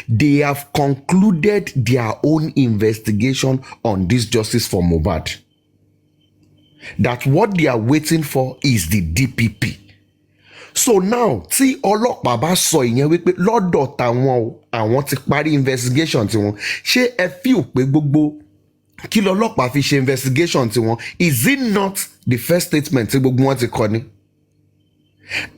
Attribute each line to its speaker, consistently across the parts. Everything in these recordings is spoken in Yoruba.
Speaker 1: they have concluded their own investigation on this justice for Mohbad. That what they are waiting for is the DPP. So now, tí ọlọ́pàá bá sọ ìyẹn wípé lọ́dọ̀ tàwọn o, àwọn ti parí investigation tiwọn, ṣé ẹ feel pé gbogbo kí lọ́lọ́pàá fi ṣe investigation tiwọn? Is it not the first statement tí gbogbo wọn ti kọ ni?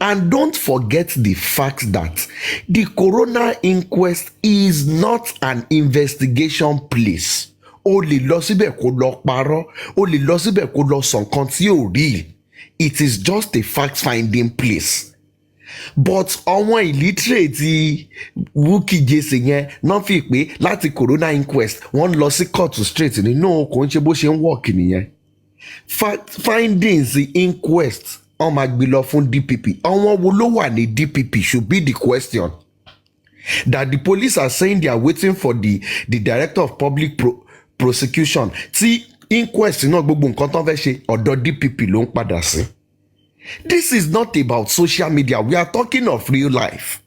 Speaker 1: And don't forget the fact that the coroner inquest is not an investigation place. O lè lọ síbẹ̀ kó lọ parọ́, o lè lọ síbẹ̀ kó lọ sọ nǹkan tí ò rí. It is just a fact-finding place. But àwọn illiterate Wúkì Jesse yẹn náà fi pé láti coroner inquest wọ́n lọ sí court straight ní no kò ń ṣe bó ṣe ń work nìyẹn. Findings inquest wọ́n máa gbé lọ fún DPP. Àwọn wo ló wà ní DPP should be the question. That the police are saying they are waiting for the director of public prosecution. Tí inquest náà gbogbo nǹkan tó fẹ́ ṣe ọ̀dọ̀ DPP ló ń padà sí. This is not about social media, we are talking of real life.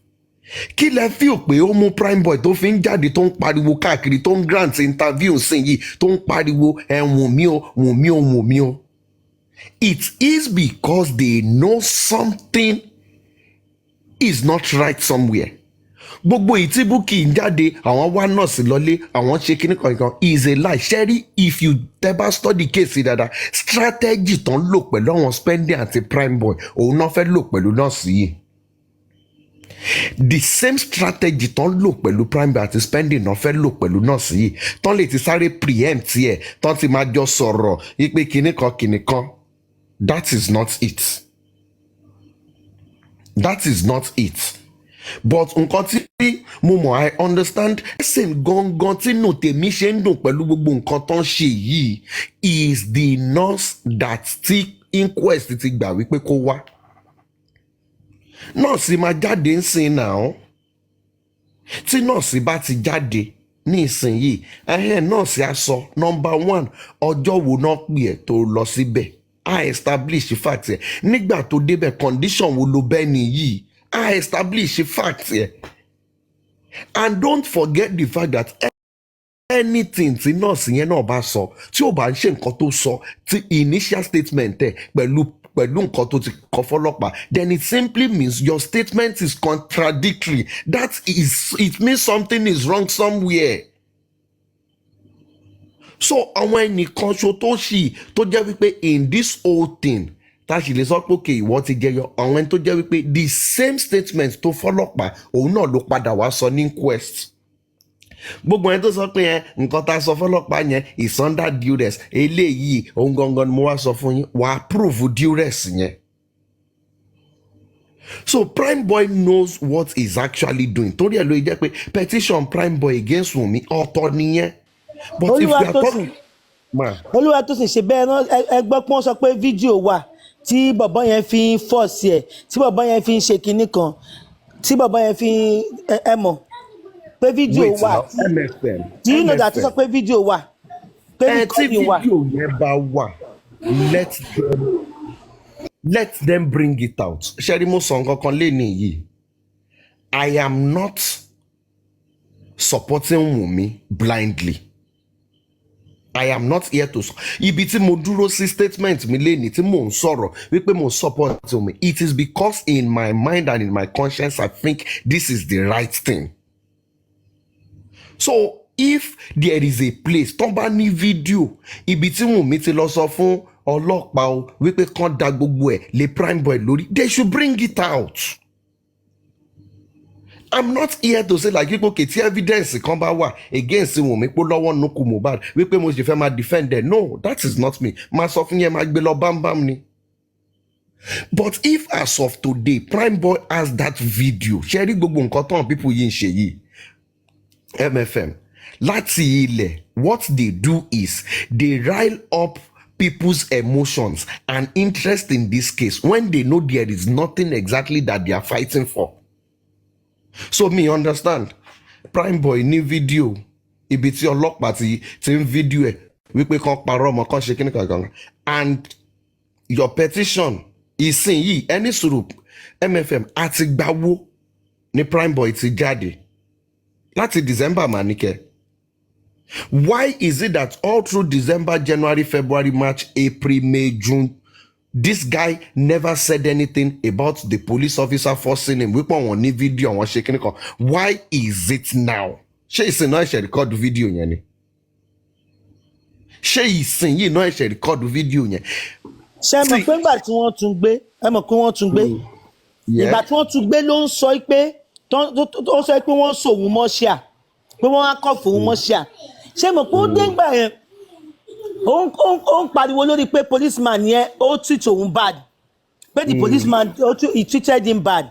Speaker 1: Kí lẹ feel pé ó mú Primeboy tó fi ń jáde tó ń pariwo káàkiri tó ń grant interview sí yìí tó ń pariwo wùn mí o. It is because they know something is not right somewhere. Gbogbo ìtí Bukky ń jáde àwọn wá nọ́ọ̀sì lọlé àwọn ṣe kíní kankan is a lie. Sherry, if you ever study case dada, strategy tán lò pẹ̀lú àwọn spending àti Primeboy òun náà fẹ́ lò pẹ̀lú nọ́ọ̀sì yìí. The same strategy tán lò pẹ̀lú Primeboy àti spending náà fẹ́ lò pẹ̀lú nọ́ọ̀sì yìí tán lè ti sáré preempt ẹ̀ tán ti máa jọ sọ̀rọ̀ wípé kíní kan. That is not it. That is not it. But nǹkan tí mo mọ̀ I understand ẹsẹ̀ gangan tí nù tèmi ṣe ń dùn pẹ̀lú gbogbo nǹkan tó ń ṣe yìí is the nurse that tí inquest ti gbà wípé kó wá. Nọ́ọ̀sì máa jáde ń sìn náà. Tí nọ́ọ̀sì bá ti jáde ní ìsinyìí nọ́ọ̀sì á sọ number one ọjọ́ wo náà pè ẹ́ tó lọ síbẹ̀. I establish fact ẹ̀ nígbà tó débẹ̀ condition wo ló bẹ́ẹ̀ nìyí. I establish facts here. And don't forget the fact that anything tí nọ́ọ̀sì yẹn náà bá sọ tí ó bá ń ṣe nǹkan tó sọ tí initial statement ẹ̀ pẹ̀lú nǹkan tó ti kọ fọ́lọ́pàá, then it simply means your statement is contradictory. It means something is wrong somewhere. So àwọn ẹnìkan ṣo tó jẹ́ wípé in this whole thing táṣì lè sọ pé òkè ìwọ ti jẹyọ àwọn ẹni tó jẹ́ wípé the same statement tó fọ́lọ́pàá òun náà ló padà wá sọ ní inquest. Gbogbo ẹni tó sọ pé nǹkan tá a sọ fọ́lọ́pàá yẹn is under duress eléyìí òun gangan ni mo wá sọ fún yín wà á prove duress yẹn. So Primeboy knows what he's actually doing. Torí ẹ̀ ló jẹ́ pé petition Primeboy against Wunmi ọ̀tọ̀ nìyẹn. But if we are talking
Speaker 2: Oluwatosin ṣe bẹ́ẹ̀ náà ẹ gbọ́ pé wọ́n sọ pé fídíò wà tí bàbá yẹn fi ń force ẹ̀ tí bàbá yẹn fi ń ṣe kinní kan tí bàbá yẹn fi ẹ mọ̀ pé fídíò wà. Do you know that sọ pé fídíò wà pé recording wà.
Speaker 1: Tí fídíò yẹn bá wà let them bring it out. Ṣẹ́rí mo sọ nǹkan kan lẹ́nu yìí. I am not supporting Wunmi blindly. I am not here to ibi tí mo dúró sí statement mi lẹ́ni tí mò ń sọ̀rọ̀ wípé mo support me. It is because in my mind and in my conscience I think this is the right thing. So if there is a place tó bá ní fídíò ibi tí Wunmi ti lọ sọ fún ọlọ́pàá o wípé kán da gbogbo ẹ̀ lé Primeboy lórí, they should bring it out. I'm not here to say like people okay tí evidence kan bá wà against Wunmi pé lọ́wọ́ nukú Mohbad wípé mo ṣe fẹ́ máa defend them. No, that is not me. Máa sọ fún yẹn máa gbé lọ bámbám ni. But if as of today Primeboy has that video ṣe rí gbogbo nǹkan tán people yìí ń ṣe yìí MFM láti ilẹ̀ what they do is they rile up people's emotions and interest in this case when they know there is nothing exactly that they are fighting for. So me understand Primeboy ní fídíò ibi tí ọlọ́pàá ti ń fídíò ẹ̀ wípé kan parọ́ ọmọ kan ṣe kíní kankan and your petition ìsìn yìí ẹni sùúrù MFM àti gbawó ní Primeboy ti jáde láti December mà ní kẹ́. Why is it that all through December, January, February, March, April, May, June, this guy never said anything about the police officer forcing him? Wípé wọ́n ní fídíò àwọn ṣe kíní kan. Why is it now? Ṣé ìsìn náà ṣe rìkọ́dù fídíò yẹn ni? Ṣé ìsìn yìí náà ṣe rìkọ́dù fídíò yẹn?
Speaker 2: ṣé ẹ mọ̀ pé nígbà tí wọ́n tún gbé ẹ mọ̀ pé wọ́n tún gbé ìgbà tí wọ́n tún gbé ló ń sọ pé tó sọ pé wọ́n sòun mọ́ ṣíà pé wọ́n á kọ́ fòun mọ́ ṣíà ṣé ẹ mọ̀ pé ó dé ńgbà yẹn ó ń pariwo lórí pé policeman yẹn ó treat òun bad pé the policeman he treated him bad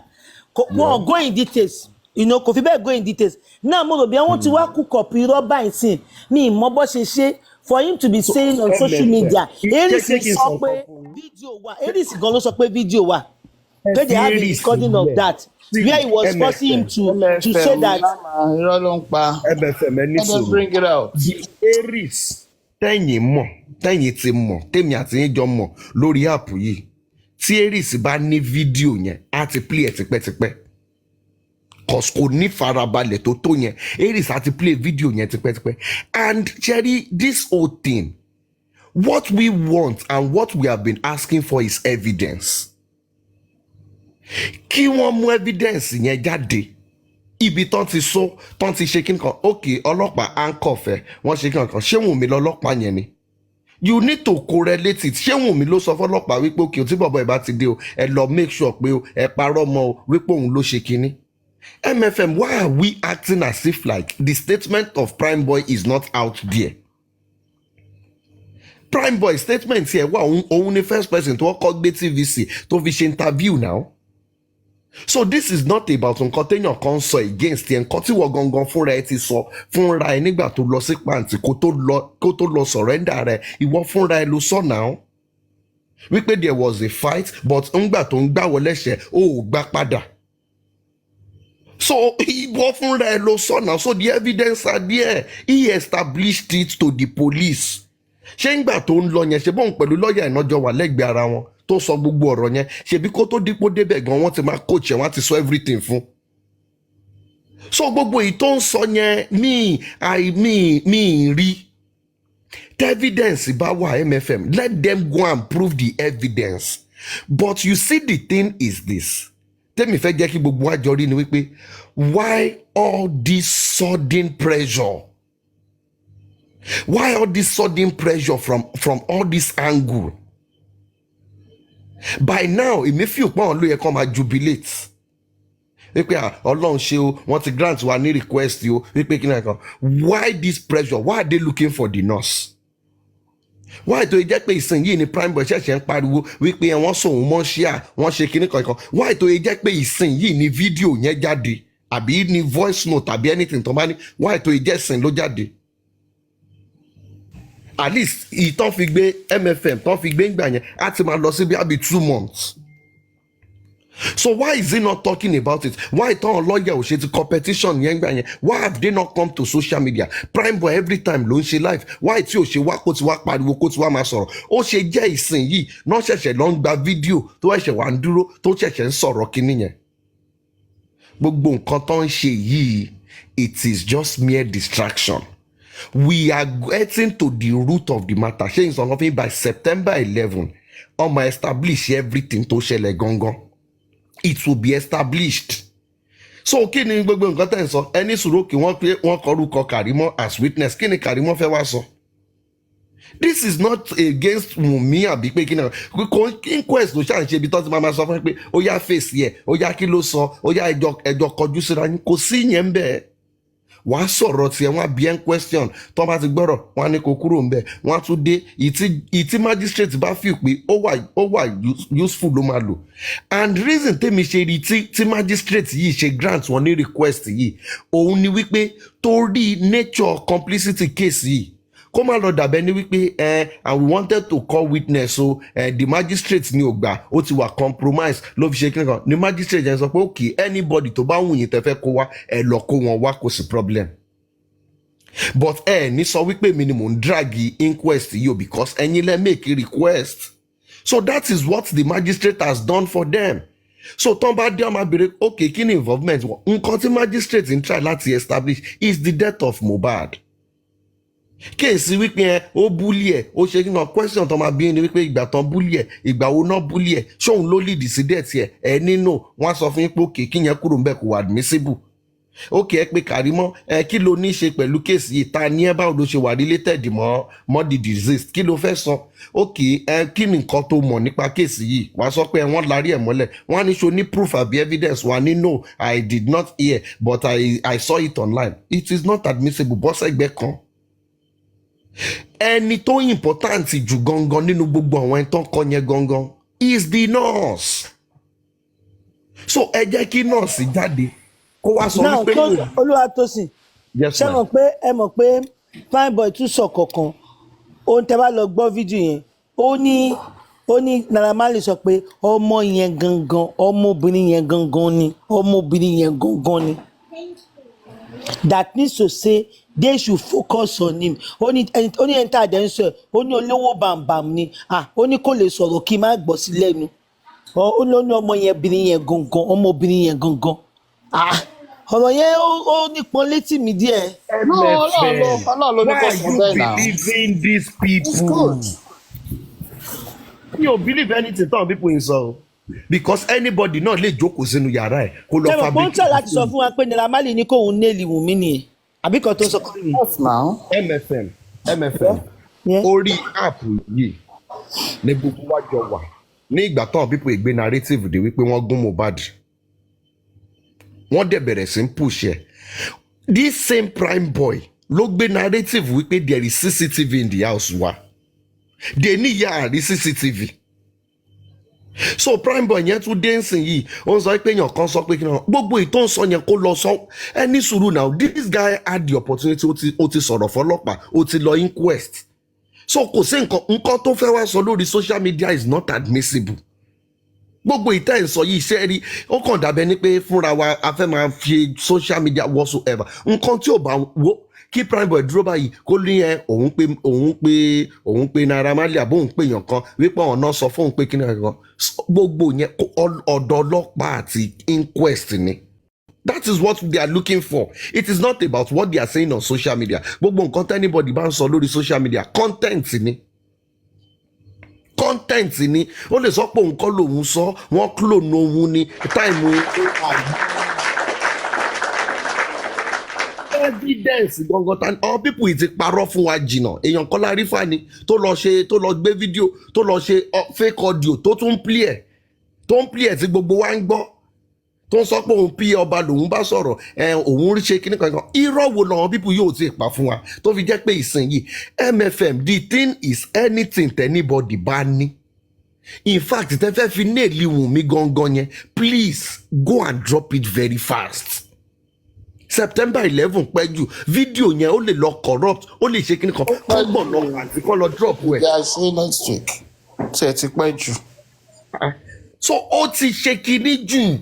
Speaker 2: wọ́n go in details kò fi bẹ́ẹ̀ go in details náà mo rò bí wọ́n ti wá kúkọ̀ irọ́ báyìí sí ní ìmọ̀ bó ṣe ṣe for him to be saying on social media Aries sọ pé fídíò wà Aries gan ló sọ pé fídíò wà pé they have a recording of that where he was forcing him to say that.
Speaker 3: irọ́ ló ń pa
Speaker 1: MFM ẹni sùn
Speaker 3: bring it out.
Speaker 1: Aries tẹ́yìn ti mọ̀ tèmi àti yín jọ mọ̀ lórí áàpù yìí tí Aries bá ní fídíò yẹn á ti play ẹ̀ tipẹ́tipẹ́ cause kò ní farabalẹ̀ tó yẹn Aries á ti play fídíò yẹn tipẹ́tipẹ́. And Cherry, this whole thing, what we want and what we have been asking for is evidence. Kí wọ́n mú evidence yẹn jáde ibi tán ti sọ tán ti ṣe kíni kan ok ọlọ́pàá handcuff ẹ̀ wọ́n ṣe kíni kan ṣé Wùnmí lọ́lọ́pàá yẹn ni? You need to correlate it. Ṣé Wùnmí ló sọ fọlọ́pàá wípé òkè tí bọ̀bọ̀ ẹ̀ bá ti dé o ẹ lọ make sure pé o ẹ parọ́ mọ́ o wípé òun ló ṣe kíní? MFM, why are we acting as if like the statement of Prime Boy is not out there? Prime Boy statement here wà òun ni first person tó kọ́ gbé TVC tó fi ṣe interview now. So this is not about nǹkan téèyàn kan sọ against ẹ̀ nǹkan tí wọ́n gangan fúnra ẹ ti sọ fúnra ẹ nígbà tó lọ sí pàǹtí kó tó lọ surrender rẹ ìwọ fúnra ẹ ló sọ now wípé there was a fight but ńgbà tó ń gbà wọlé ṣẹ ó gbà padà. So ìwọ fúnra ẹ ló sọ now so the evidence are there. He established it to the police. Ṣé ńgbà tó ń lọ yẹn ṣe bóun pẹ̀lú lọ́ọ̀yà ìnájọ wà lẹ́gbẹ̀ẹ́ ara wọn tó sọ gbogbo ọ̀rọ̀ yẹn ṣebí kó tó dípò débẹ̀ gan wọ́n ti máa coach ẹ̀ wọ́n ti sọ everything fún. So gbogbo èyí tó ń sọ yẹn mi rí. The evidence bá wà MFM, let them go and prove the evidence. But you see the thing is this. Tẹ́mi fẹ́ jẹ́ kí gbogbo àjọ rí ni wípé why all this sudden pressure? Why all this sudden pressure from all this angle? By now, èmi fi òpá wọn ló yẹ kó máa jubilate. Wípé Ọlọ́run ṣe o, wọ́n ti grant wa ní request o, wípé kí ni kan. Why this pressure? Why are they looking for the nurse? Why tó jẹ́ pé ìsìn yìí ni Prime Boy ṣẹ̀ṣẹ̀ ń pariwo wípé wọ́n sòun mọ́ ṣíà wọ́n ṣe kíní kankan? Why tó jẹ́ pé ìsìn yìí ni fídíò yẹn jáde àbí ní voice note àbí anything tó bá ní? Why tó jẹ́ ìsìn ló jáde? At least ìtàn fi gbé MFM tán fi gbé ńgbà yẹn á ti máa lọ sí bí àbí 2 months. So why is he not talking about it? Why tán lawyer ò ṣe ti competition yẹn ńgbà yẹn? Why have they not come to social media? Prime Boy every time ló ń ṣe live. Why tí ò ṣe wá kó ti wá pariwo kó ti wá máa sọ̀rọ̀? Ó ṣe jẹ́ ìsìn yìí náà ṣẹ̀ṣẹ̀ lọ ń gba fídíò tó ṣẹ̀ṣẹ̀ wá ń dúró tó ṣẹ̀ṣẹ̀ ń sọ̀rọ̀ kíní yẹn. Gbogbo nǹkan tó ń ṣe yìí, it is just mere distraction. We are getting to the root of the matter. Ṣé ìsọ̀nà by September 11 ọmọ establish everything tó ṣẹlẹ̀ gangan. It will be established. So kí ni gbogbo nǹkan tẹ̀ ń sọ? Ẹni sùúrù kí wọ́n kọrúkọ Karimo as witness. Kí ni Karimo fẹ́ wá sọ? This is not against Wunmi àbí pé kí ni inquest ló ṣàǹṣe ibi tó ti máa sọ fún mi pé ó yá fèsì ẹ̀ ó yá kí ló sọ ó yá ẹjọ́ kọjú síra yín kò sí yẹn bẹ́ẹ̀. Wàá sọ̀rọ̀ tiẹ̀ wọ́n á bí ẹ́ question tó bá ti gbọ́rọ̀ wọ́n á ní kó kúrò ń bẹ̀ wọ́n á tún dé ìtí magistrate bá fi pé ó wà useful ló máa lò. And reason tèmi ṣe rí tí magistrate yìí ṣe grant wọn ní request yìí òun ni wípé torí nature complicity case yìí kó má lọ dàbẹ́ ní wípé and we wanted to call witness so the magistrate ní ògbà ó ti wà compromise ló fi ṣe kí nìkan ni magistrate yẹn sọ pé okay anybody tó bá wù yín tẹ́ fẹ́ kó wá ẹ lọ kó wọn wá kò sí problem. But ní sọ wípé mi ni mò ń drag inquest yìí o because ẹ̀yin lẹ make a request. So that is what the magistrate has done for them. So tán bá dé ọmọ abèrè okay kí ni involvement wọn nǹkan tí magistrate ń try láti establish is the death of Mohbad. Kéèsì wípé ẹ ó búlì ẹ ó ṣe kíkan question tó máa bí ni wípé ìgbà tán búlì ẹ ìgbà wo náà búlì ẹ ṣóun ló lead sí death ẹ nínú wọn sọ fún yín pé òkè kí yẹn kúrò ńbẹ̀ kò wà admissible. Ókè ẹ pé Kàrímọ́ kí ló ní í ṣe pẹ̀lú kéèsì yìí ta ní ẹ báwo ló ṣe wà related mọ́ the disease kí ló fẹ́ sọ ókè kí ni nǹkan tó mọ̀ nípa kéèsì yìí wàá sọ pé wọ́n larí ẹ̀ mọ́lẹ̀ wọ́n á ní ṣo ní proof àbí evidence wà ní no I did not hear but I saw it online. It is not admissible bọ́sẹ̀gbẹ́ kan. Ẹni tó important jù gangan nínú gbogbo àwọn ẹni tó ń kọ́ yẹn gangan is the nurse. So ẹ jẹ́ kí nọ́ọ̀sì jáde kó wá sọ wípé
Speaker 2: Oluwatosin ṣé mọ̀ pé ẹ mọ̀ pé fine boy tún sọ kọ̀ọ̀kan ohun tẹ́ bá lọ gbọ́ fídíò yẹn ó ní Naira Marley sọ pé ọmọ yẹn gangan ọmọbìnrin yẹn gangan ni ọmọbìnrin yẹn gangan ni that means to say they should focus on him ó ní ẹni tá a dẹ̀ ń sọ ẹ̀ ó ní olówó bàǹbàǹ ni ó ní kò lè sọ̀rọ̀ kí n má gbọ́ sí lẹ́nu ó ní ọmọ yẹn obìnrin yẹn gangan ọmọbìnrin yẹn gangan ọ̀rọ̀ yẹn ó nípọn létí mi díẹ̀.
Speaker 3: No, Ọlọ́run ló ní kó sọ bẹ́ẹ̀ náà.
Speaker 1: Why you believing these people? Mi ò believe anything táwọn people ń sọ because anybody náà lè jókòó sínú yàrá ẹ̀ kó lọ
Speaker 2: fabricate. ṣé mo pọ́ńtà láti sọ fún wa pé Naira Marley ní kóun néèlì Wùnmí nìyẹn àbí kan tó sọ kọ́ mi. MFM
Speaker 1: orí app yìí ní gbogbo wa jọ wà ní ìgbà táwọn people ìgbé narrative dé wípé wọ́n gún Mohbad wọ́n dẹ̀ bẹ̀rẹ̀ sí ń push ẹ̀ this same prime boy ló gbé narrative wípé there is CCTV in the house wa dè ní ìyá àrí CCTV so prime boy yẹn tún dé nsìn yìí ó ń sọ pé èèyàn kan sọ pé kí ni gbogbo ìtò ń sọ yẹn kó lọ sọ ẹni sùúrù now this guy had the opportunity ó ti sọ̀rọ̀ fọlọ́pàá ó ti lọ inquest so kò sí nǹkan tó fẹ́ wá sọ lórí social media is not admissible gbogbo ìtẹ́ ìsọ yìí iṣẹ́ rí ó kàn dàbẹ́ ní pé fúnra wa a fẹ́ máa fi social media whatsoever nǹkan tí ò bá wo kí prime boy dúró báyìí kó ní òun pé Naira Marley àbó òun pé èèyàn kan wípé ọ̀nà sọ fún òun pé kí ni kan gbogbo yẹn ọ̀dọ̀ ọlọ́pàá àti inquest ni that is what they are looking for it is not about what they are saying on social media gbogbo nǹkan tí anybody bá ń sọ lórí social media content ni ó lè sọ pé òun kọ́ lòun sọ wọ́n clone òun ní táìmù evidence gangan tán all people yìí ti parọ́ fún wa jìnnà èèyàn kọ́ lárí fani tó lọ gbé fídíò tó lọ ṣe fake audio tó tún ń play ẹ̀ tí gbogbo wa ń gbọ́ tó ń sọ pé òun pí ọba lòun bá sọ̀rọ̀ òun rí ṣe kíní kankan irọ́ wo làwọn people yóò ti pa fún wa tó fi jẹ́ pé ìsinyìí MFM the thing is anything anybody bá ní in fact tẹ́ fẹ́ fi néèlì Wùnmí gangan yẹn please go and drop it very fast September 11 pẹ́ jù fídíò yẹn ó lè lọ corrupt ó lè ṣe kíní kan kọ́ gbọ̀n lọ àti kọ́ lọ drop ẹ̀.
Speaker 3: They are saying next week ṣe ti pẹ́ jù.
Speaker 1: So ó ti ṣe kíní jù.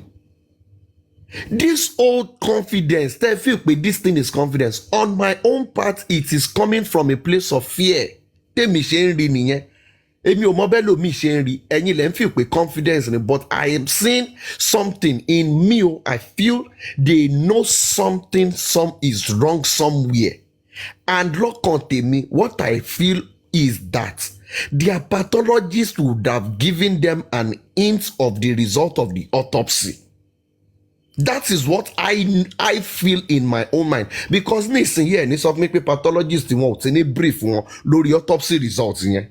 Speaker 1: This old confidence tell feel pé this thing is confidence on my own part it is coming from a place of fear tèmi ṣe ń rí nìyẹn èmi ò mọ bẹ́ẹ̀ lómi ṣe ń rí ẹ̀yin lẹ́ ń feel pé confidence ni but I am seeing something in me I feel they know something is wrong somewhere and lọ́kàn tèmi what I feel is that their pathologist would have given them an hint of the result of the autopsy. That is what I feel in my own mind because nísìnyí ẹ̀ ní sọ fún mi pé pathologist wọn ò ti ní brief wọn lórí autopsy results yẹn.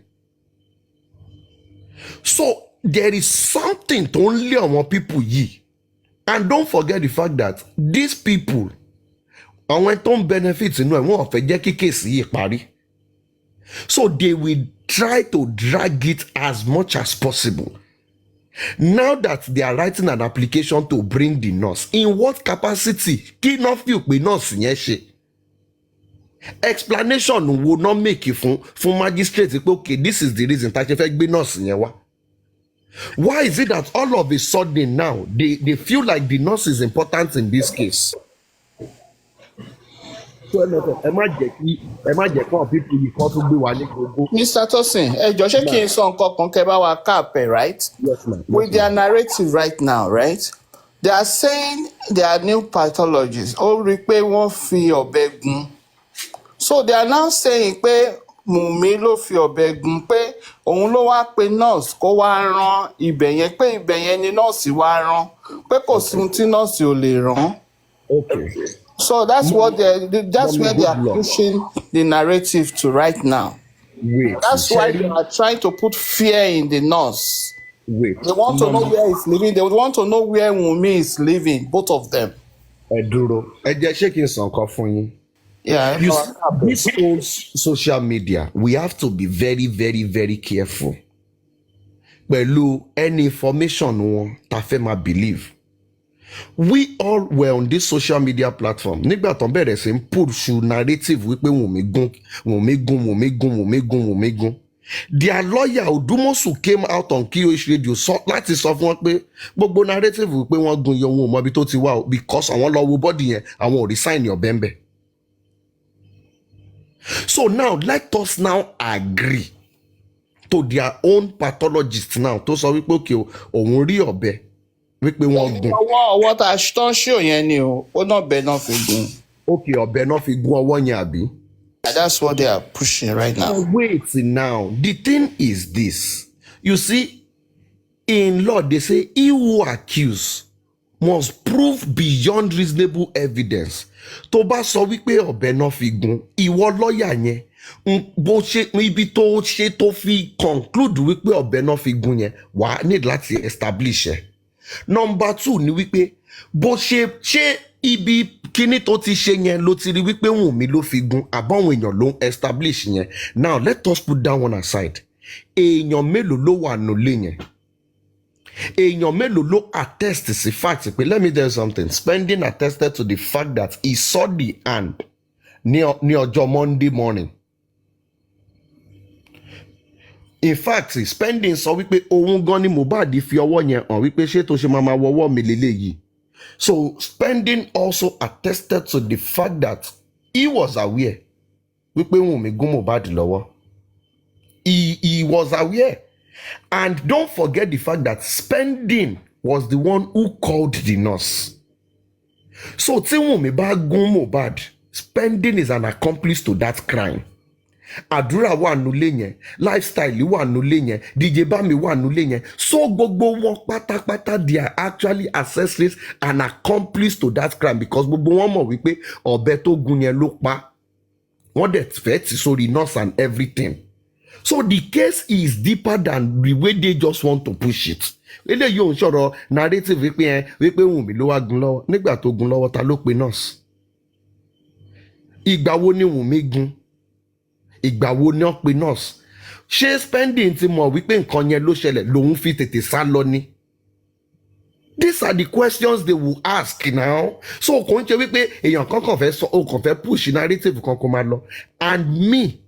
Speaker 1: So there is something tó ń lé àwọn people yìí and don't forget the fact that these people àwọn tó ń benefit inú ẹ̀ wọ́n ò fẹ́ jẹ́ kí kéèsì yìí parí so they will try to drag it as much as possible. Now that they are writing an application to bring the nurse, in what capacity? Kí náà fi pé nurse yẹn ṣe? Explanation will not make it fún magistrate pé okay this is the reason tá a ṣe fẹ́ gbé nurse yẹn wá. Why is it that all of a sudden now they feel like the nurse is important in this case? tó ẹ má jẹ́ kí àwọn people yìí kan tún gbé wa ní gbogbo.
Speaker 3: Mr. Tosin, ẹ jọ̀ọ́ ṣé kí n sọ nǹkan kan kẹ́ bá wa káàpẹ̀, right?
Speaker 1: Yes, ma'am.
Speaker 3: With their narrative right now, right? They are saying they are new pathologists. Ó rí i pé wọ́n fi ọ̀bẹ gun. So they are now saying pé Wùnmí ló fi ọ̀bẹ gun, pé òun ló wá pe nurse kó wá rán ibẹ̀ yẹn, pé ibẹ̀ yẹn ni nurse wá rán, pé kò sí ohun tí nurse ò lè rán.
Speaker 1: Okay.
Speaker 3: So that's what that's where they are pushing the narrative to right now.
Speaker 1: Wait.
Speaker 3: That's why they are trying to put fear in the nurse.
Speaker 1: Wait.
Speaker 3: They want to know where he's living. They want to know where Wunmi is living, both of them.
Speaker 1: Ẹ dúró. Ẹ jẹ́ ṣé kí n sọ nǹkan fún yín.
Speaker 3: Yeah.
Speaker 1: You see, this whole social media, we have to be very, very, very careful. Pẹ̀lú any information wọn ta fẹ́ máa believe. We all were on this social media platform. Nígbà tó ń bẹ̀rẹ̀ sí ń push narrative wípé Wùnmí gún. Their lawyer Odumosu came out on QH radio láti sọ fún wọn pé gbogbo narrative wípé wọ́n gun iye ohun ọmọbi tó ti wá o because àwọn lọ wo body yẹn àwọn ò rí sign ọ̀bẹ ń bẹ̀. So now let us now agree to their own pathologist now tó sọ wípé òkè òun rí ọ̀bẹ wípé wọ́n gun.
Speaker 3: ọwọ́ tá a tán ṣó yẹn ni o ó náà bẹ náà fi gun.
Speaker 1: Òkè ọ̀bẹ náà fi gun ọwọ́ yẹn àbí.
Speaker 3: That's what they are pushing right now.
Speaker 1: Wait now. The thing is this. You see, in law, they say he who accuse must prove beyond reasonable evidence. Tó bá sọ wípé ọ̀bẹ náà fi gun, ìwọ lọ́ọ̀yà yẹn, bó ṣe ibi tó ṣe tó fi conclude wípé ọ̀bẹ náà fi gun yẹn, wà á need láti establish ẹ̀. Number 2 ni wípé bó ṣe ibi kíní tó ti ṣe yẹn ló ti rí wípé Wùnmí ló fi gun àbáwọn èèyàn ló ń establish yẹn. Now let us put that one aside. Èèyàn mélòó ló wà nílé yẹn? Èèyàn mélòó ló attest sí fact pé let me tell you something. Spending attested to the fact that he saw the hand ní ọjọ́ Monday morning. In fact, Spending sọ wípé òun gan ni Mohbad fi ọwọ́ yẹn hàn wípé ṣé tó ṣe máa wọwọ́ mi lélẹ́yìí. So Spending also attested to the fact that he was aware wípé Wùnmí gún Mohbad lọ́wọ́. He was aware. And don't forget the fact that Spending was the one who called the nurse. So tí Wùnmí bá gún Mohbad, Spending is an accomplice to that crime. Àdúrà wà nulẹ̀ yẹn, lifestyle wà nulẹ̀ yẹn, DJ Bami wà nulẹ̀ yẹn. So gbogbo wọn pátápátá they are actually accessories and accomplice to that crime because gbogbo wọn mọ̀ wípé ọ̀bẹ tó gún yẹn ló pa. Wọ́n dẹ̀ fẹ́ ti sórí nurse and everything. So the case is deeper than the way they just want to push it. Eléyìí ò ń sọ̀rọ̀ narrative wípé Wùnmí ló wá gún lọ́wọ́. Nígbà tó gún lọ́wọ́ ta ló pe nurse? Ìgbà wo ni Wùnmí gún? Ìgbà wo ni wọ́n pe nurse? Ṣé Spending ti mọ̀ wípé nǹkan yẹn ló ṣẹlẹ̀ lòun fi tètè sá lọ ni? These are the questions they will ask now. So kò ń ṣe wípé èèyàn kankan fẹ́ sọ o kàn fẹ́ push narrative kan kó máa lọ. And me,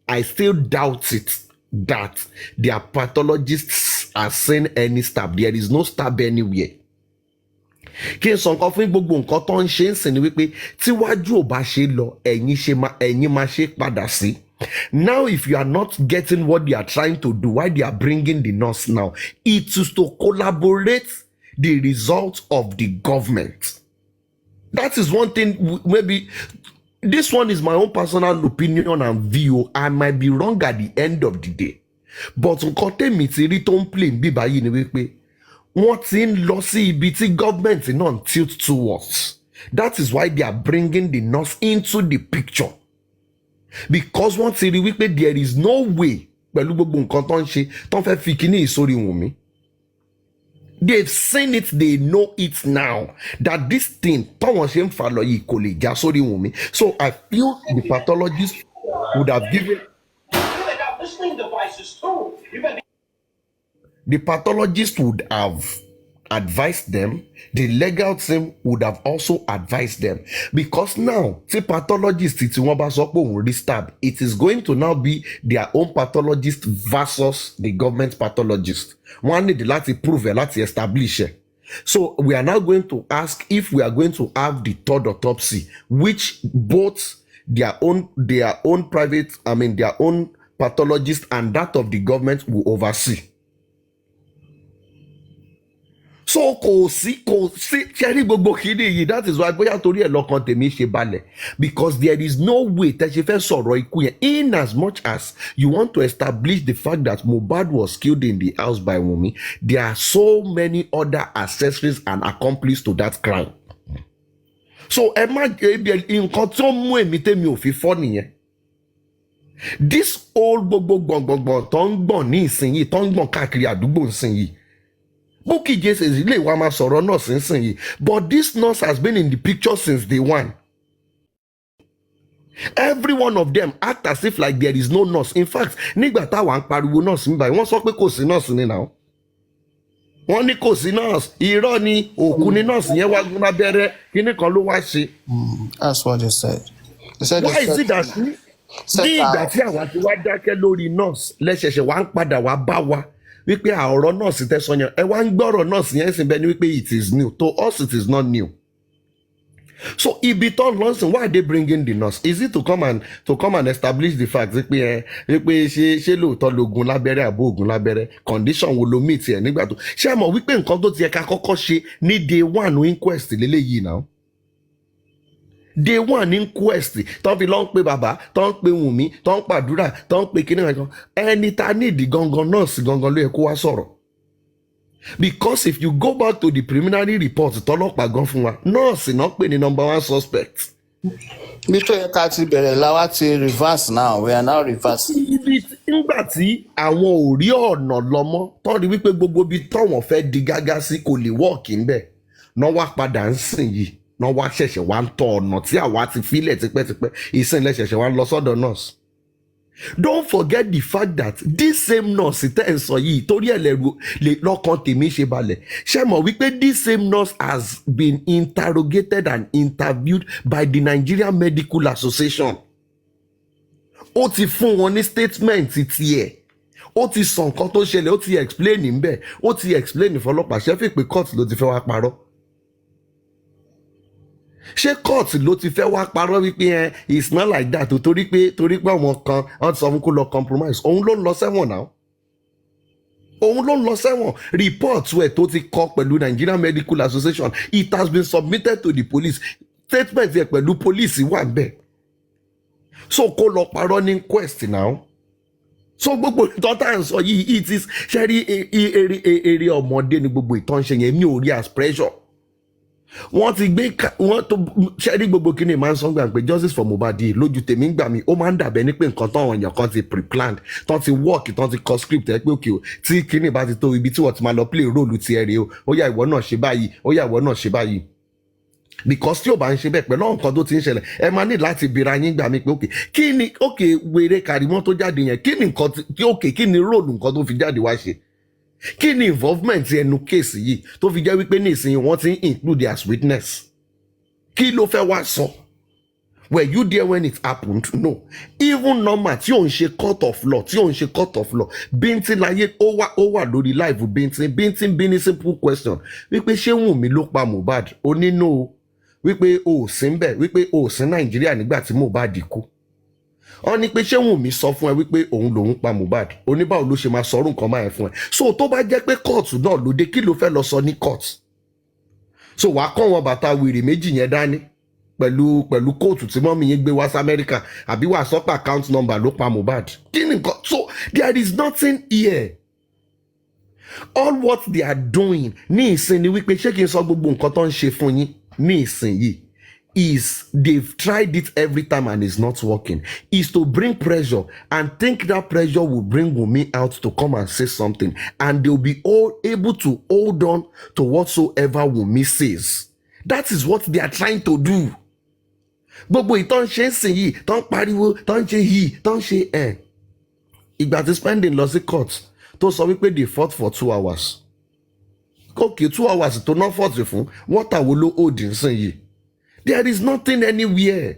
Speaker 1: I still doubt it that their pathologists are saying any stab. There is no stab anywhere. Kí n sọ nǹkan fún gbogbo nǹkan tó ń ṣe ń sìn ní wípé tíwájú ò bá ṣe lọ ẹ̀yin máa ṣe padà sí. Now if you are not getting what they are trying to do, why they are bringing the nurse now, it is to collaborate the results of the government. That is one thing. Maybe this one is my own personal opinion and view. I might be wrong at the end of the day. But nǹkan tèmi ti rí tó ń play bí báyìí ni wípé wọ́n ti ń lọ sí ibi tí government náà tilt towards. That is why they are bringing the nurse into the picture. Because wọ́n ti rí wípé there is no way pẹ̀lú gbogbo nǹkan tó ń ṣe tó ń fẹ́ fi kíní ìsórí Wùnmí. They've seen it, they know it now that this thing táwọn ṣe ń fà lọ yìí kò lè já sórí Wùnmí. So I feel the pathologist would have given. The pathologist would have advised them. The legal team would have also advised them. Because now, the pathologist, stab, it is going to now be their own pathologist versus the government pathologist. One need to prove it, to establish it. So we are now going to ask if we are going to have the third autopsy, which both their own private, their own pathologist, and that of the government will oversee. So kò sí ṣẹ́rí gbogbo kìíní yìí, that is why bóyá torí ẹ̀ lọ́kàn tèmi ṣe balẹ̀, because there is no way tẹ́ ṣe fẹ́ sọ̀rọ̀ ikú yẹn, in as much as you want to establish the fact that Mohbad was killed in the house by Wunmi, there are so many other accessories and accomplices to that crime. So ẹ má nǹkan tí ó mú èmi tèmi ò fi fọ́ nìyẹn. This old gbogbo gbọ̀ngbọ̀ngbọ̀n tó ń gbọ̀n ní ìsinyìí, tó ń gbọ̀n káàkiri àdúgbò ìsinyìí, Bukky Jesse ilé ìwà máa sọ̀rọ̀ nurse nísinyìí, but this nurse has been in the picture since day one. Every one of them act as if like there is no nurse. In fact, nígbà táwa ń pariwo nurse nígbà wọ́n sọ pé kò sí nurse ní náà. Wọ́n ní kò sí nurse, irọ́ ni, òkú ni nurse yẹn wá gún lábẹ́rẹ́, kíní kan ló wá ṣe.
Speaker 3: That's what they said. They said
Speaker 1: Why is it that ní ìgbà tí àwa ti wá dákẹ́ lórí nurse lẹ́sẹ̀ṣẹ̀ wá ń padà wá bá wa wípé ọ̀rọ̀ nurse tẹ́sán yẹn, ẹ wá ń gbọ́rọ̀ nurse yẹn sì bẹ́ẹ̀ ni wípé it is new. To us it is not new. So ibi tó ń lọ sí, why are they bringing the nurse? Is it to come and establish the fact wípé ṣé lóòótọ́ lóògùn lábẹ́rẹ́ àbó ògùn lábẹ́rẹ́, condition wo ló meet ẹ̀ nígbà tó ṣé ẹ mọ̀ wípé nǹkan tó ti yẹ ká kọ́kọ́ ṣe ní day one inquest lélẹ́yìí náà. Day one inquest tó ń fi lọ́n pe bàbá, tó ń pe Wùnmí, tó ń pàdúrà, tó ń pe kíní kan, ẹni tá ní ìdí gangan nọ́ọ̀sì gangan ló yẹ kó wá sọ̀rọ̀. Because if you go back to the preliminary report tọ́lọ́pàá gan fún wa, nọ́ọ̀sì náà pè ní number one suspect.
Speaker 3: bí tó yẹ ká ti bẹ̀rẹ̀ láwa ti reverse now, we are now reverse.
Speaker 1: Ibi nígbà tí àwọn ò rí ọ̀nà lọ́mọ́ tó rí wípé gbogbo ibi táwọn fẹ́ di gágá sí kò lè wọ́ọ̀kì ń bẹ̀, náà wá padà ń sìn yìí, náà wá ṣẹ̀ṣẹ̀ wá ń tọ ọ̀nà tí àwa ti fílẹ̀ tipẹ́tipẹ́, ìsìnlẹ̀ ṣẹ̀ṣẹ̀ wá ń lọ sọ́dọ̀ nurse. Don't forget the fact that this same nurse tẹ́ ẹ̀ sọ yìí torí ẹ̀ lọ́kàn tèmi ṣe balẹ̀, ṣé mọ̀ wípé this same nurse has been interrogated and interviewed by the Nigerian Medical Association. Ó ti fún wọn ní statement tiẹ̀, ó ti sọ nǹkan tó ṣẹlẹ̀, ó ti explain níbẹ̀, ó ti explain fọlọ́pàá, ṣé fi pé court ló ti fẹ́ wá parọ́? Ṣé court ló ti fẹ́ wá parọ́ wípé it's not like that torí pé àwọn kan wọ́n ti sọ fún kó lọ compromise? Òun ló ń lọ sẹ́wọ̀n náà. Òun ló ń lọ sẹ́wọ̀n. Report ẹ̀ tó ti kọ pẹ̀lú Nigerian Medical Association, it has been submitted to the police. Statement ẹ̀ pẹ̀lú police wà bẹ́ẹ̀. So kó lọ parọ́ ní inquest náà. So gbogbo ìtàn tá à ń sọ yìí, it is ṣẹ́rí eré ọmọdé ni gbogbo ìtàn ṣe yẹn, mi ò rí as pressure. Wọ́n ti gbé wọ́n tó ṣẹ́rí gbogbo kíni máa ń sọ gbà pé justice for Mohbad yìí lójú tèmi ń gbà mí, ó máa ń dàbẹ́ ní pé nǹkan táwọn èèyàn kan ti pre-planned, tán ti work, tán ti kọ script ẹ pé òkè o tí kíni bá ti tó ibi tí wọ́n ti máa lọ play role ti ẹ rèé o, ó yá ìwọ náà ṣe báyìí, ó yá ìwọ náà ṣe báyìí. Because tí ò bá ń ṣe bẹ́ẹ̀ pẹ̀lú nǹkan tó ti ń ṣẹlẹ̀, ẹ máa ní láti bira yín gbà mí pé òkè kí ni wèrè Kàrímọ́ tó jáde yẹn, kí ni nǹkan kí ni role nǹkan tó fi jáde wá ṣe? Kí ni involvement ẹnu kéèsì yìí tó fi jẹ́ wípé ní ìsinyìí wọ́n ti ń include as witness? Kí ló fẹ́ wá sọ? Were you there when it happened? No. Even normal tí ò ń ṣe court of law, bíntín láyé ó wà lórí live bíntín bí ní simple question wípé ṣé Wùnmí ló pa Mohbad? Ó ní no, wípé o ò sí ń bẹ̀, wípé o ò sí Nàìjíríà nígbà tí Mohbad kú. Wọ́n ní pé ṣé Wùnmí sọ fún ẹ wípé òun lòun pa Mohbad? Oníbàwò ló ṣe máa sọrú nǹkan máa ẹ fún ẹ. So tó bá jẹ́ pé kóòtù náà ló dé, kí ló fẹ́ lọ sọ ní court? So wàá kọ́ wọn bàtà wèrè méjì yẹn dání pẹ̀lú kóòtù tí mọ́mí yín gbé wá sí Amẹ́ríkà, àbí wàá sọ pé account number ló pa Mohbad? Kí ni nǹkan? So there is nothing here. All what they are doing ní ìsìn ni wípé ṣé kí n sọ gbogbo nǹkan tó ń ṣe fún yín ní ìsìn yìí is they've tried it every time and it's not working, is to bring pressure and think that pressure will bring Wunmi out to come and say something, and they'll be all able to hold on to whatsoever Wunmi says. That is what they are trying to do. Gbogbo ìtàn ṣe ń sìn yìí, tán pariwo, tán ṣe yìí, tán ṣe ìgbà tí spending lọ sí court tó sọ wípé they fought for 2 hours. Okay, 2 hours tó náà fought fún, what are we lo hold ń sìn yìí? There is nothing anywhere.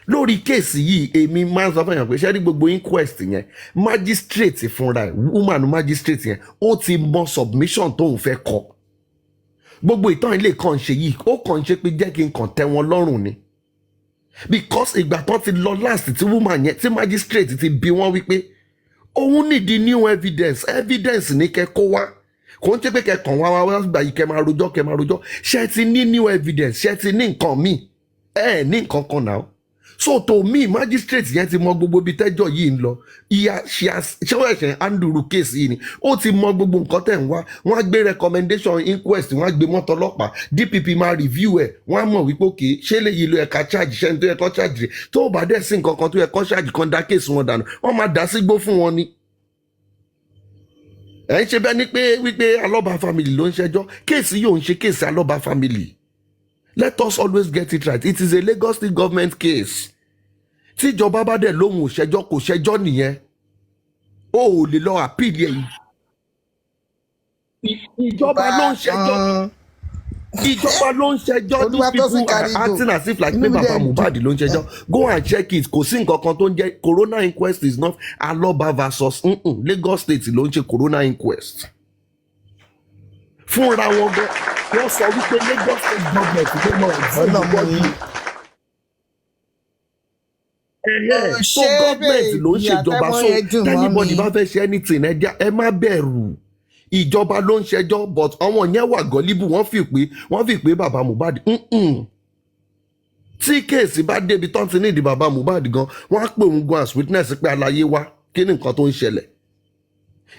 Speaker 1: Lórí kéèsì yìí, èmi máa ń sọ fún èèyàn pé ṣé rí gbogbo inquest yẹn, magistrate fúnra ẹ̀, woman magistrate yẹn, ó ti mọ submission tóun fẹ́ kọ. Gbogbo ìtàn ilé kan ṣe yìí, ó kàn ṣe pé jẹ́ kí n kàn tẹ́ wọn lọ́rùn ni. because ìgbà tán ti lọ last tí woman yẹn tí magistrate ti bi wọ́n wípé òun nídìí new evidence ní kẹ́ kó wá kò ń ṣe pé kẹ́ kàn wá gbà yìí kẹ́ máa rojọ́ ṣé ti ní new evidence ṣé ti ní nǹkan míì ní nǹkan kan náà. So to me magistrate yẹn ti mọ gbogbo ibi tẹ́jọ́ yìí ń lọ ṣé wọ́n ẹ̀ṣẹ̀ anduru case yìí ni ó ti mọ gbogbo nǹkan tẹ̀ ń wá wọ́n á gbé recommendation inquest wọ́n á gbé mọ́tò ọlọ́pàá DPP máa review ẹ̀ wọ́n á mọ̀ wípé òkè ṣé lè yí lo ẹ̀ka charge ṣẹ́ni tó yẹ kó charge rẹ̀ tó bá dẹ̀ sí nǹkan kan tó yẹ kó charge kan dá case wọn dànù wọ́n máa dá sígbó fún wọn ni. ẹ̀ ń ṣe bẹ́ẹ̀ ni pé wípé Aloba family ló ń ṣẹjọ́ kéèsì yóò ń ṣe kéèsì Aloba family. Let us always get it right. It is a Lagos State government case. Tí ìjọba bá dẹ̀ lóhùn òṣẹjọ́ kò ṣẹjọ́ nìyẹn. O ò lè lọ appeal yẹn. Ìjọba ló ń ṣẹjọ́. Ìjọba ló ń ṣẹjọ́. These people are acting as if like pé bàbá Mohbad ló ń ṣẹjọ́. Go and check it. Kò sí nǹkan kan tó ń jẹ́ corona inquest is not Aloba versus Lagos State ló ń ṣe corona inquest. Fúnra wọn gan wọ́n sọ wípé Lagos State government ló mọ ìfọwọ́bọ́dì. So government ló ń ṣèjọba so anybody bá fẹ́ ṣe anything ẹ má bẹ̀rù ìjọba ló ń ṣẹjọ́ but àwọn yẹn wà gọ́líbù wọ́n fi pé bàbá Mohbad tí kéèsì bá débi tán ti nídìí bàbá Mohbad gan wọ́n á pè òun gan as witness pé aláyé wá kí ni nǹkan tó ń ṣẹlẹ̀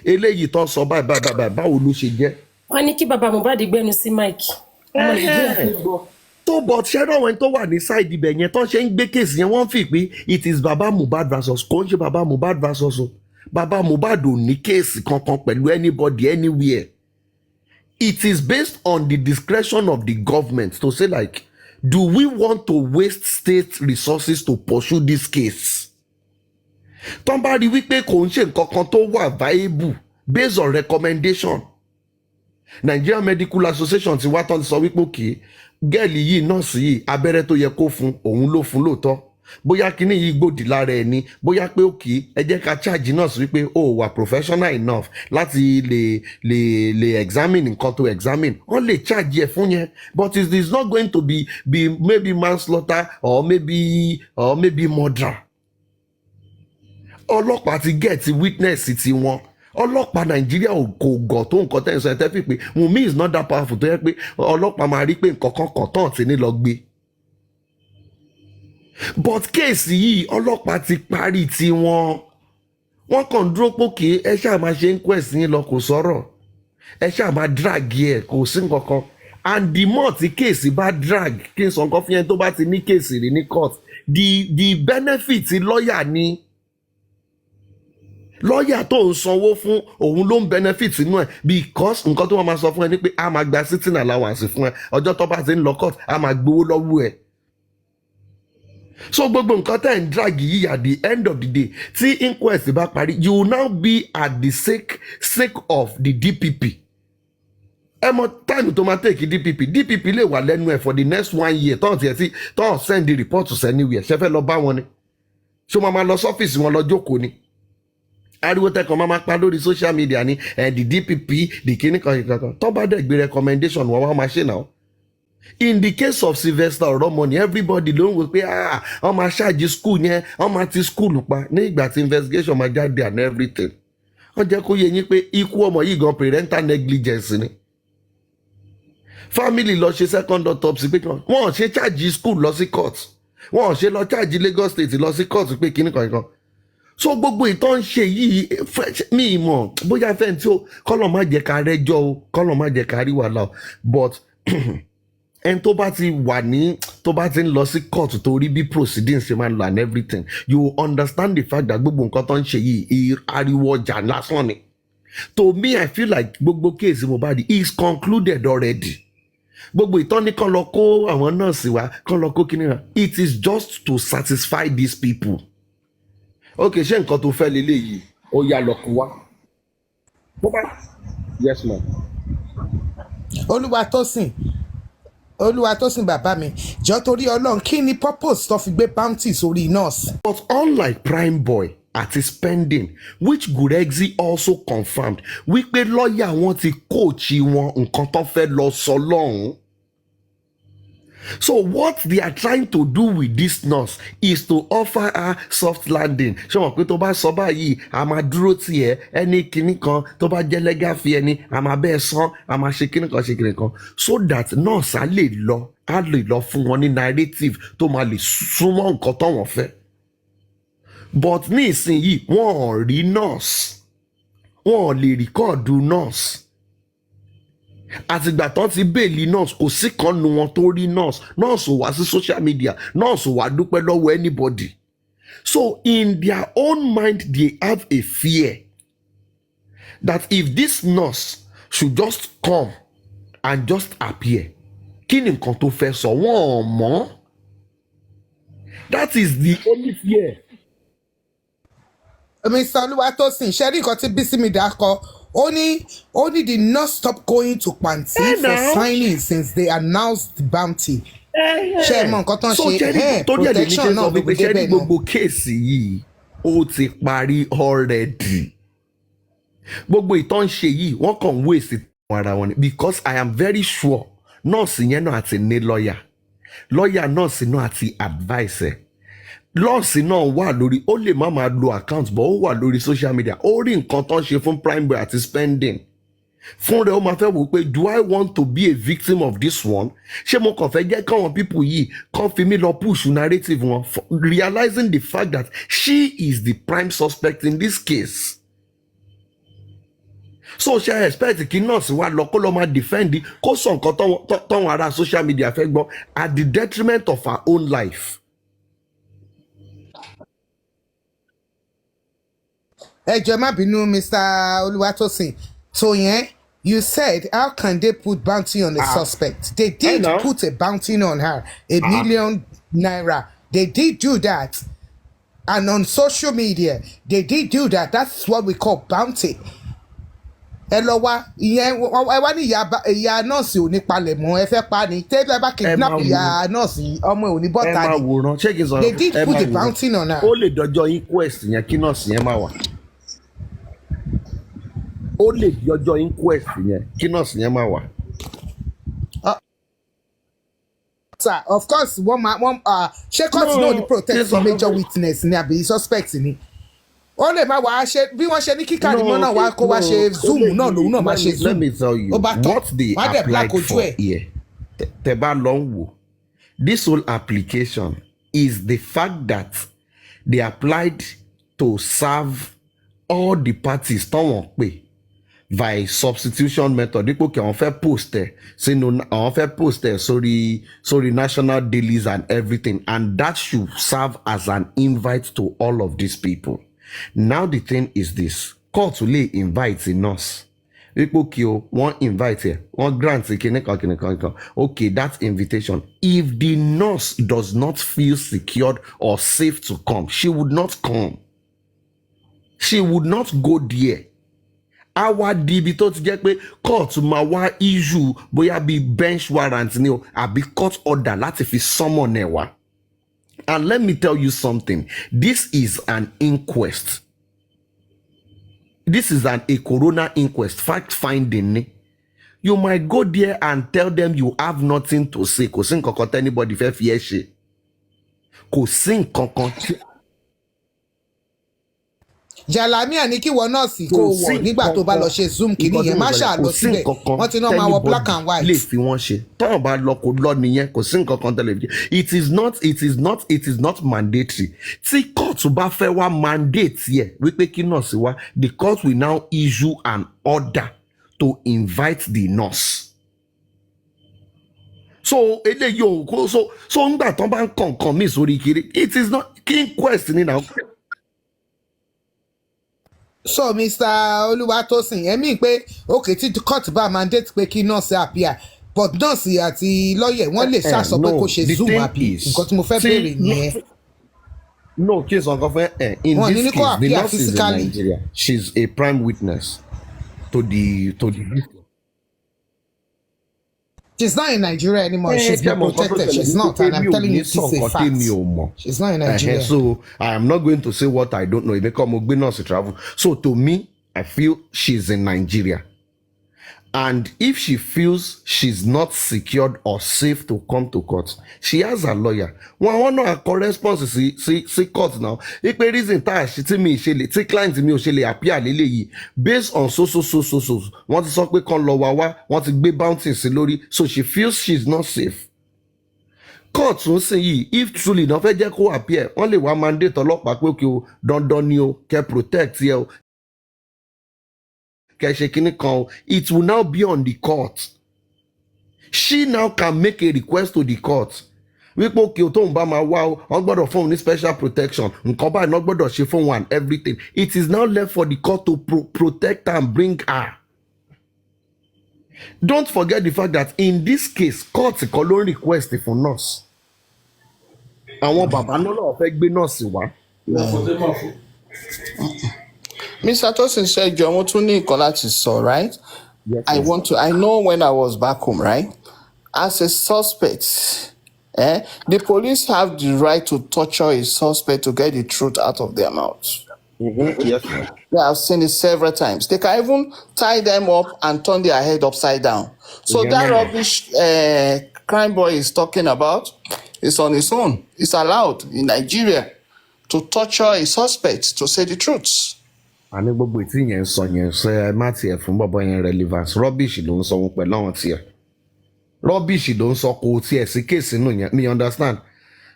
Speaker 1: eléyìí tán sọ báyìí báwo ló ṣe jẹ́.
Speaker 4: Wọ́n ní kí bàbá Mohbad gbẹ́nu sí Mike. Ọmọ Nàìjíríà fi gbọ́.
Speaker 1: tó bọ̀ ṣẹ́rọ̀ wọn tó wà ní side ibẹ̀ yẹn tán ṣe ń gbé kéèsì yẹn wọ́n fi pé it is bàbá Mohbad versus kò ń ṣe bàbá Mohbad versus o bàbá Mohbad ò ní kéèsì kankan pẹ̀lú anybody anywhere. It is based on the discretion of the government to say like do we want to waste state resources to pursue this case. tán bá rí wípé kò ń ṣe nǹkan kan tó wà viable based on recommendation. Nigerian Medical Association ti wá tán ti sọ wípé òkè gẹ́ẹ̀lì yìí nọ́ọ̀sì yìí abẹ́rẹ́ tó yẹ kó fún òun ló fún lóòótọ́ bóyá kíní yìí gbòdì lára ẹni bóyá pé òkè ẹ jẹ́ ká charge nọ́ọ̀sì wípé ó wà professional enough láti lè examine nǹkan tó examine wọ́n lè charge ẹ̀ fún yẹn but it is not going to be maybe manslaughter or maybe murder. Ọlọ́pàá ti get witness ti wọn. Ọlọ́pàá Nàìjíríà kò gọ̀ tó nǹkan tẹ́ ń sọ ẹ̀ tẹ́ fi pé Wunmi is not that powerful tó yẹ pé ọlọ́pàá máa rí pé nǹkan kan kàn tán ti ní lọ gbé. But kéèsì yìí ọlọ́pàá ti parí tiwọn wọ́n kàn dúró pókè ẹ ṣáà máa ṣe inquest yín lọ kò sọ̀rọ̀ ẹ ṣáà máa drag ẹ kò sí nǹkan kan and the more tí kéèsì bá drag kí n sọ nǹkan fún yẹn tó bá ti ní kéèsì rí ní court the benefit lọ́ọ̀yà ni. Lọ́ọ̀yà tó ń sanwó fún òun ló ń benefit inú ẹ̀ because nǹkan tó wọ́n máa sọ fún ẹ ní pé a máa gba sitting allowance fún ẹ ọjọ́ tó bá ti ń lọ court a máa gbowó lọ́wọ́ ẹ̀. So gbogbo nǹkan tẹ̀ ń drag yìí at the end of the day tí inquest bá parí you will now be at the sake of the DPP. Ẹ mọ time tó máa take DPP lè wà lẹ́nu ẹ̀ for the next 1 year tọ́hún tiẹ̀ tí tọ́hún send the report to anywhere ṣe fẹ́ lọ bá wọn ni ṣé wọ́n máa lọ sọ́fíìsì wọn lọ jókòó ni. Ariwo tẹkàn máa pa lórí social media ni the DPP the kíní kan tó bá dẹ̀ gbé recommendation wọn wá máa ṣe náà. In the case of Sylvester Oromoni everybody ló ń wò pé wọ́n máa ṣáàjì school yẹn wọ́n máa ti school pa ní ìgbà tí investigation máa jáde and everything. Wọ́n jẹ́ kó yé yín pé ikú ọmọ yìí gan parental negligence ni. Family lọ ṣe second autopsy pé wọ́n ṣe ṣáàjì school lọ sí court wọ́n ṣe lọ ṣáàjì Lagos State lọ sí court pé kíní kan. So gbogbo ìtàn ṣe yìí mi mọ̀ bóyá fẹ́ni tí ó kọ́lọ̀ má jẹ́ ká rẹ́jọ́ o kọ́lọ̀ má jẹ́ ká rí wàhálà o but ẹni tó bá ti ń lọ sí court tó rí bí proceedings ṣe máa ń lọ and everything you understand the fact that gbogbo nǹkan tó ń ṣe yìí ariwo ọjà lásán ni. To me I feel like gbogbo case Mohbad is concluded already. Gbogbo ìtàn ní kán lọ kó àwọn nọ́ọ̀sì wá kán lọ kó kíní wá it is just to satisfy these people. Okay, ṣé nǹkan tó fẹ́ lélẹ̀ yìí ó yá lọ kó wá. Yes ma'am.
Speaker 5: Oluwatosin bàbá mi jọ torí Ọlọ́run kí ni purpose tó fi gbé bounty sórí nurse.
Speaker 1: But unlike Prime Boy àti Spending which Guregzi also confirmed wípé lọ́ọ̀yà wọn ti kóòchì wọn nǹkan tó fẹ́ lọ sọ lọ́hùn-ún. So what they are trying to do with this nurse is to offer her soft landing. Ṣé wọn pé tó bá sọ báyìí a máa dúró tì ẹ́ ẹni kinní kan tó bá jẹ́ legal fee ẹni a máa bẹ́ẹ̀ san a máa ṣe kinní kan so that nurse á lè lọ fún wọn ní narrative tó máa lè súnmọ́ nǹkan tó wọ́n fẹ́. But ní ìsinyìí wọn ò rí nurse wọn ò lè rìkọ́ọ̀dù nurse. Àtìgbà tán ti bẹ́ẹ̀lì nurse kò sí kan nu wọn tó rí nurse ò wá sí social media nurse ò wá dúpẹ́ lọ́wọ́ anybody. So in their own mind they have a fear that if this nurse should just come and just appear kí ni nǹkan tó fẹ́ sọ wọ́n mọ̀. That is the only fear.
Speaker 5: Mr. Oluwatosin ṣe rí nǹkan tí Bísí mi dá kọ only the nurse stop going to Panti for signing since they announced the bounty. Ṣé mọ nǹkan tán ṣe protection náà gbogbo débẹ̀ náà.
Speaker 1: Gbogbo kéèsì yìí ó ti parí already. Gbogbo ìtàn ṣe yìí wọ́n kàn waste ara wọn ni because I am very sure nọ́ọ̀sì yẹn náà àti ní lọ́ọ̀yà nọ́ọ̀sì náà àti advice ẹ̀. Lọ́ọ̀sì náà wà lórí ó lè má máa lo account but ó wà lórí social media ó rí nǹkan tó ń ṣe fún Primeboy àti spending fún rẹ̀ ó máa fẹ́ wò pé do I want to be a victim of this one? Ṣé mo kàn fẹ́ jẹ́ káwọn people yìí kàn fi mí lọ push narrative wọn realizing the fact that she is the prime suspect in this case. So ṣe expect kí nọ́ọ̀sì wa lọ kó lọ máa defend kó sọ nǹkan tọ́wọ́n ará social media fẹ́ gbọ́ at the detriment of her own life.
Speaker 5: Ẹ jọ̀ọ́ má bínú Mr. Oluwatosin. So you said how can they put bounty on a suspect? They did put a bounty on her, $1 million. They did do that. And on social media, they did do that. That's what we call bounty. Ẹ lọ wá ìyẹn ẹ wá ní ìyá nọ́ọ̀sì ò ní palẹ̀ mọ́ ẹ fẹ́ pa ni tẹ́lẹ̀ bá kidnap ìyá nọ́ọ̀sì ọmọ ò ní bọ́ta ni. They did put a bounty on her.
Speaker 1: Ó lè dọjọ́ inquest yẹn kí nọ́ọ̀sì yẹn má wà. Ó lè di ọjọ́ inquest yẹn kí nọ́ọ̀sì yẹn má wà.
Speaker 5: Sir, of course ṣé court náà ní protect major witness ni àbí suspect ni. Ó lè má wàá ṣe bí wọ́n ṣe ní kíkà ní mọ́ náà wá kó wá ṣe zoom náà lòun náà máa ṣe zoom.
Speaker 1: Let me tell you what they applied for here. Tẹ́ bá lọ ń wò this whole application is the fact that they applied to serve all the parties tọ́wọ̀n pè by substitution method dípò kí àwọn fẹ́ post ẹ̀ sínú àwọn fẹ́ post ẹ̀ sórí national dailies and everything and that should serve as an invite to all of these people. Now the thing is this court lè invite a nurse wípé kí o wọ́n invite ẹ̀ wọ́n grant kìnìkan okay that invitation if the nurse does not feel secured or safe to come she would not come. She would not go there. Àwa di ibi tó ti jẹ́ pé court máa wá issue bóyá bíi bench warrant ni o àbí court order láti fi summon ẹ̀ wá. And let me tell you something. This is an inquest. This is a coroner inquest, fact finding. You might go there and tell them you have nothing to say. Kò sí nǹkan kan tí anybody fẹ́ fi ẹ́ ṣe. Kò sí nǹkan kan.
Speaker 5: Jalamiya ní kí wọ́n nọ́ọ̀sì kó wọ̀ nígbà tó bá lọ ṣe zoom kìíní yẹn má ṣáà lọ síbẹ̀ wọ́n ti náà máa wọ black and white.
Speaker 1: lè fi wọ́n ṣe tọ́wọ́n bá lọ kó lọ nìyẹn kò sí nǹkan kan tẹ́lẹ̀ it is not mandatory tí court bá fẹ́ wá mandate yẹ wípé kí nọ́ọ̀sì wá the court will now issue an order to invite the nurse. So eléyìí ò kó so ńgbà tán bá ń kọ̀ọ̀kan mí sórí kiri it is not kí question ni now.
Speaker 5: So Mr. Oluwatosin ẹ̀mí pé okay tí court bá mandate pé kí nọ́ọ̀sì appear but nọ́ọ̀sì àti lọ́ọ̀yẹ̀ wọ́n lè ṣàṣọ pé kó ṣe zoom àbí nǹkan tí mo fẹ́ béèrè nìyẹn.
Speaker 1: No case on government in this case the nurse is in Nigeria she's a prime witness to the
Speaker 5: She's not in Nigeria anymore. She's been protected. She's not, and I'm telling you, this is a fact. She's not in Nigeria.
Speaker 1: So I am not going to say what I don't know. It become a travel. So to me, I feel she's in Nigeria. And if she feels she's not secured or safe to come to court, she has a lawyer. Wọ́n náà correspond sí court now. Ipe reason tá a ṣe tí mi ṣe lè tí client mi ò ṣe lè appear léléyìí based on so. Wọ́n ti sọ pé kan lọ wá wọ́n ti gbé bounty sí lórí, so she feels she's not safe. Court tún sìn yìí if truly náà fẹ́ jẹ́ kó appear wọ́n lè wá mandate ọlọ́pàá pé kí o dandan ni o kẹ́ protect yẹ o. It will now be on the court. She now can make a request to the court. Wípé òkè tóun bá máa wá o, wọ́n gbọ́dọ̀ fún òun ní special protection. Nǹkan báyìí náà gbọ́dọ̀ ṣe fún wọn and everything. It is now left for the court to protect her and bring her. Don't forget the fact that in this case, court kan ló ń request for nurse. Àwọn bàbá náà lọ́wọ́ fẹ́ gbé nọ́ọ̀sì wá.
Speaker 3: Mr. Tosin said, "You want to need so right?
Speaker 1: Yes,
Speaker 3: I know when I was back home, right? As a suspect, the police have the right to torture a suspect to get the truth out of their mouth.
Speaker 1: Yes,
Speaker 3: Yeah, I've seen it several times. They can even tie them up and turn their head upside down. So that rubbish crime boy is talking about is on his own. It's allowed in Nigeria to torture a suspect to say the truth."
Speaker 1: Àní gbogbo ìtí yẹn sọ ẹ má tiẹ̀ fún bọ́bọ́ yẹn relevance rubbish ló ń sọ wọn pẹ̀lú àwọn tiẹ̀ rubbish ló ń sọ kò tiẹ̀ sí kéèsì nù yẹn me understand.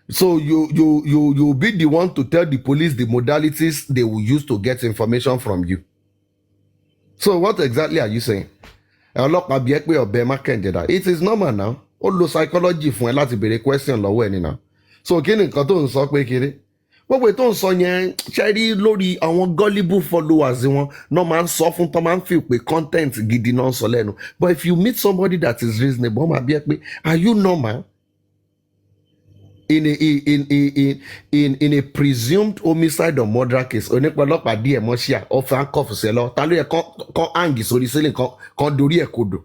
Speaker 1: So you be the one to tell the police the modalities they will use to get information from you. So what exactly are you saying? Ọlọ́pàá bí ẹ pé ọ̀bẹ má kẹ̀ǹdẹ̀dà it is normal now. Ó lo psychology fún ẹ láti béèrè question lọ́wọ́ ẹni náà. So kí ni nǹkan tó ń sọ pé kiri? Gbogbo ètò ń sọ yẹn ṣẹ́rí lórí àwọn gullible followers wọn náà máa ń sọ fún tó máa ń fi pé content gidi náà ń sọ lẹ́nu. But if you meet somebody that is reasonable, wọ́n máa bí ẹ pé are you normal? In a presumed homicide or murder case, onípọ̀lọpàá díẹ̀ mọ́ṣíà ọ̀fẹ́ àǹkọ̀fù sẹ́lọ̀ ta ló yẹ kán hang sórí sílẹ̀ kan dorí ẹ̀ kodò.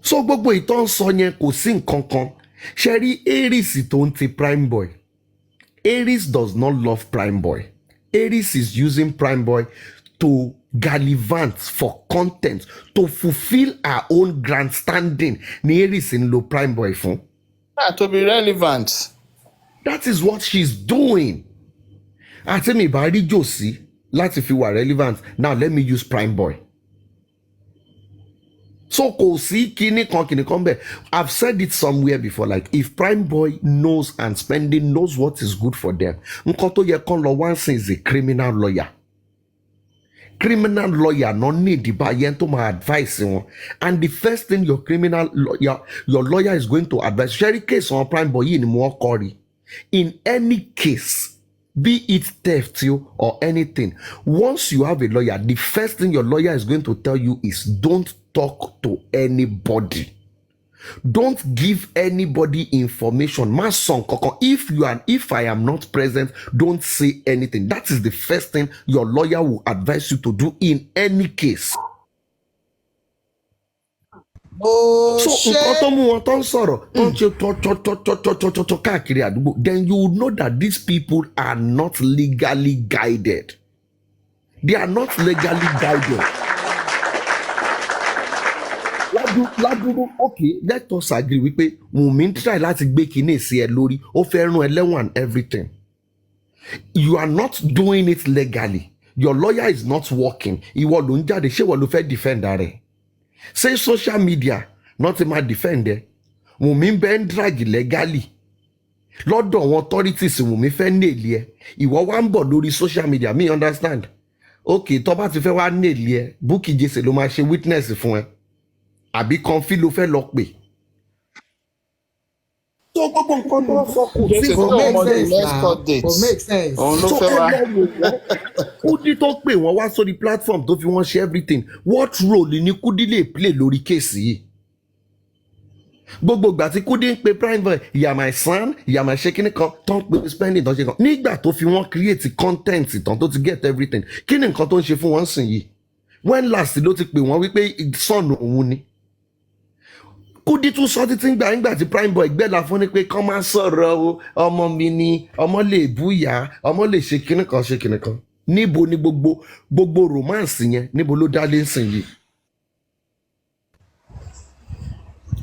Speaker 1: So gbogbo ìtọ́ ń sọ yẹn kò sí nǹkan kan. Ṣẹ́rí Aries tó ń ti prime boy. Aries does not love prime boy. Aries is using prime boy to gallivant for content, to fulfill her own grandstanding. Ni Aries ń lo prime boy fún.
Speaker 3: To be relevant.
Speaker 1: That is what she's doing. Àti mi bá rí jòsí láti fi wà relevant. Now let me use prime boy. So kò sí kíní kan bẹ́ẹ̀. I've said it somewhere before, like if prime boy knows and spending knows what is good for them, nǹkan tó yẹ kán lọ wá sí is a criminal lawyer. Criminal lawyer no need ìdìbò yẹn tó máa advice wọn. And the first thing your lawyer is going to advise, ṣẹ́rí case on prime boy yìí ni mo kọ́ rí. In any case, be it theft or anything, once you have a lawyer, the first thing your lawyer is going to tell you is don't talk to anybody. Don't give anybody information. If I am not present, don't say anything. That is the first thing your lawyer will advise you to do in any case. So nǹkan tó mú wọn tó ń sọ̀rọ̀ tó ń ṣe káàkiri àdúgbò, then you will know that these people are not legally guided. They are not legally guided. Ládùúgbò okay, let us agree wípé Wùnmí ń try láti gbé kinní sí ẹ lórí, ó fẹ́ rán ẹ lẹ́wọ̀n and everything. You are not doing it legally. Your lawyer is not working. Ìwọ ló ń jáde, ṣé ìwọ ló fẹ́ defend rẹ̀? Say social media not ma defend ẹ. Wùnmí ń bẹ́ ń drag legally. Lọ́dọ̀ àwọn authorities Wùnmí fẹ́ nail ẹ. Ìwọ wá ń bọ̀ lórí social media, me understand. Okay, tó bá ti fẹ́ wá nail ẹ, Bukky Jesse ló máa ṣe witness fún ẹ. Àbí Kọ́ńfì ló fẹ́ lọ pè. So gbogbo nǹkan tó sọ kò sí
Speaker 5: kò make sense.
Speaker 3: Òun ló
Speaker 1: so
Speaker 3: fẹ́ wá.
Speaker 1: Kúdí tó pè wọ́n wá sórí platform tó fi wọ́n ṣe everything, what role ni Kúdí lè play lórí kéèsì yìí? Gbogbo ìgbà tí Kúdí ń pe prime boy, ìyá my son, ìyá my ṣe kíní kan tó ń pe spending tó ń ṣe kan, nígbà tó fi wọ́n create content tán tó ti get everything, kí ni nǹkan tó ń ṣe fún wọn sìn yìí? When last ló ti pè wọ́n wípé son òun ni? Kúdí tún sọ títí nígbà tí prime boy gbẹ́la fún ni pé kán máa sọ̀rọ̀ o, ọmọ mi ni, ọmọ lè búyà, ọmọ lè ṣe kíní kan. Níbo ni gbogbo romance yẹn níbo ló dá lé sìn yìí?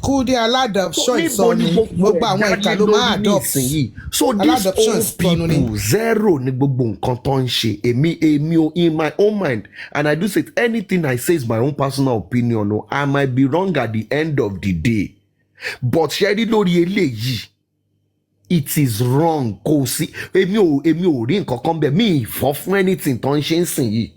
Speaker 5: Kúdí aládọ̀pṣọ́
Speaker 1: níbo ni
Speaker 5: ìsọnù
Speaker 1: gbogbo
Speaker 5: gbogbo àwọn
Speaker 1: ẹ̀
Speaker 5: ìka
Speaker 1: dálé
Speaker 5: ló máa
Speaker 1: lórí
Speaker 5: adopt
Speaker 1: nísìnyí so these
Speaker 5: aládọ̀pṣọ́
Speaker 1: old
Speaker 5: ìsọnù ni.
Speaker 1: people zero ni gbogbo nǹkan tó ń ṣe èmi o in my own mind and I do say anything I say is my own personal opinion o I might be wrong at the end of the day but ṣe rí lórí eléyìí it is wrong kò sí èmi ò rí nǹkan kan bẹ́ẹ̀ mi ì fọ́ fún anything tó ń ṣe ń sìn yìí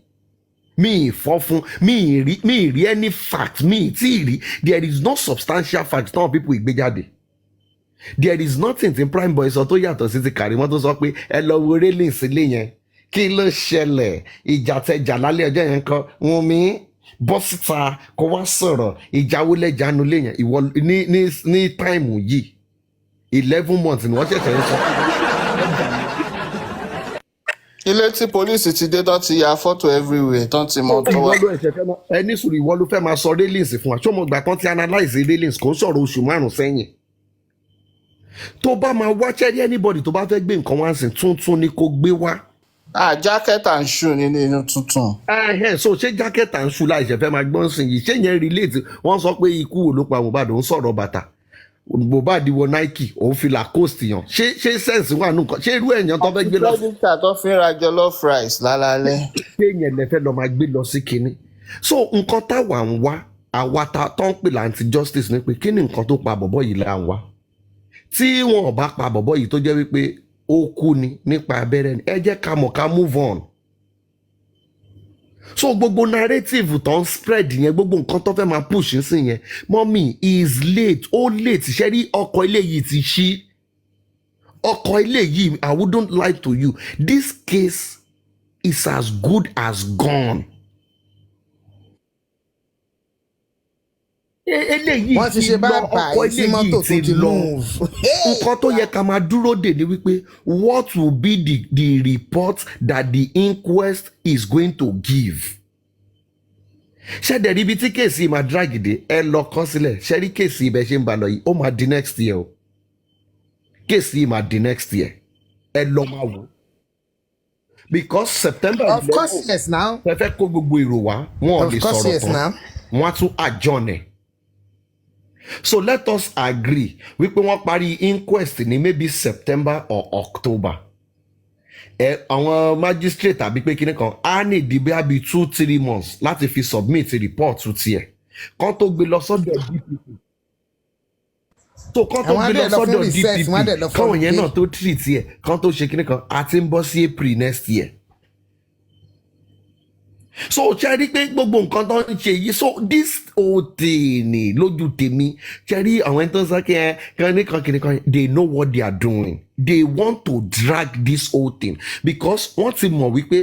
Speaker 1: mi ì fọ́ fún mi ì rí any fact mi ì tí ì rí there is no substantial fact táwọn people ìgbé jáde there is nothing tí prime boy sọ tó yàtọ̀ sí ti Karimo tó sọ pé ẹ lọ wo railing sílé yẹn kí ló ṣẹlẹ̀ ìjà tẹjà lálẹ́ ọjọ́ yẹn kan Wunmi bọ́ síta kó wá sọ̀rọ̀ ìjà wo lẹ́jà nu lé yẹn ìwọ ní táìmù yìí 11 months ni wọ́n ṣẹ̀ṣẹ̀ ń sọ.
Speaker 3: ilé tí pólíìsì ti dé tán ti ya fọ́tò everywhere tán ti mọ tó wá.
Speaker 1: ìwọ ló ẹ̀ṣẹ̀ fẹ́ mọ ẹni sùúrù ìwọ ló fẹ́ máa sọ railings fún wa ṣé mo gbà tán ti analyse railings kò ń sọ̀rọ̀ oṣù márùn-ún sẹ́yìn tó bá máa wá ṣẹ́rí anybody tó bá fẹ́ gbé nǹkan wá sí tuntun ni kò gbé wá.
Speaker 3: jacket and shoe nínú tuntun.
Speaker 1: So ṣé jacket and shoe láìṣẹ̀ fẹ́ máa gbọ́n sìn yìí ṣé yẹn relate wọ́n sọ pé ikú wo ló pa Mohbad ń sọ̀rọ̀ bàtà Mohbad wọ Nike òun fi Lacoste yàn ṣé sense wà nù kan ṣé irú ẹ̀yàn tó fẹ́ gbé lọ sí.
Speaker 3: dókítà tó fi ń ra jollof rice lálálẹ́.
Speaker 1: ṣé yẹn lẹ fẹ́ lọ máa gbé lọ sí kinní so nǹkan táwa ń wá àwa tó ń pè láǹtí justice ni pé kí ni nǹkan tó pa bọ̀bọ̀ yìí là ń wá tí wọn ò bá pa bọ̀bọ̀ yìí tó jẹ́ wípé ó kú ni nípa abẹ́rẹ́ ni ẹ jẹ́ ká mọ̀ ká move on so gbogbo narrative tó ń spread yẹn gbogbo nǹkan tó fẹ́ máa push sí yẹn mọ́mí is late ó late ṣe rí ọkọ̀ ilé yìí ti ṣí ọkọ̀ ilé yìí I wouldn't lie to you this case is as good as gone. eléyìí
Speaker 5: wọ́n ti ṣe bá báyìí tí mọ́tò tó ti move.
Speaker 1: nǹkan tó yẹ ká máa dúró dè ní wípé what will be the report that the inquest is going to give. ṣẹ́dẹ̀ ríbi tí kéèsì máa drag dé ẹ lọ kọ́ sílẹ̀ ṣẹ́rí kéèsì ibẹ̀ ṣe ń bá lọ yìí ó máa di next year o kéèsì máa di next year ẹ lọ máa wò because September
Speaker 5: of course yes now.
Speaker 1: ẹ fẹ́ kó gbogbo èrò wá wọn ò lè sọ̀rọ̀
Speaker 5: yes
Speaker 1: tán wọ́n á tún adjourn ẹ̀. So let us agree wípé wọ́n parí inquest ní maybe September or October. Àwọn magistrate tàbí pé kíní kan á ní ìdìbò àbí 2-3 months láti fi submit report tiẹ̀ kan tó gbé lọ sọ́dọ̀ DPP. So kan tó gbé lọ sọ́dọ̀ DPP káwọn yẹn náà tó treat ẹ̀ kan tó ṣe kíní kan àti ń bọ́ sí April next year. So ṣe rí pé gbogbo nǹkan tó ń ṣe yìí so this whole thing ni lójú tèmi ṣe rí àwọn ẹni tó ń sọ kí ẹ kìnìkan they know what they are doing they want to drag this whole thing because wọ́n ti mọ̀ wípé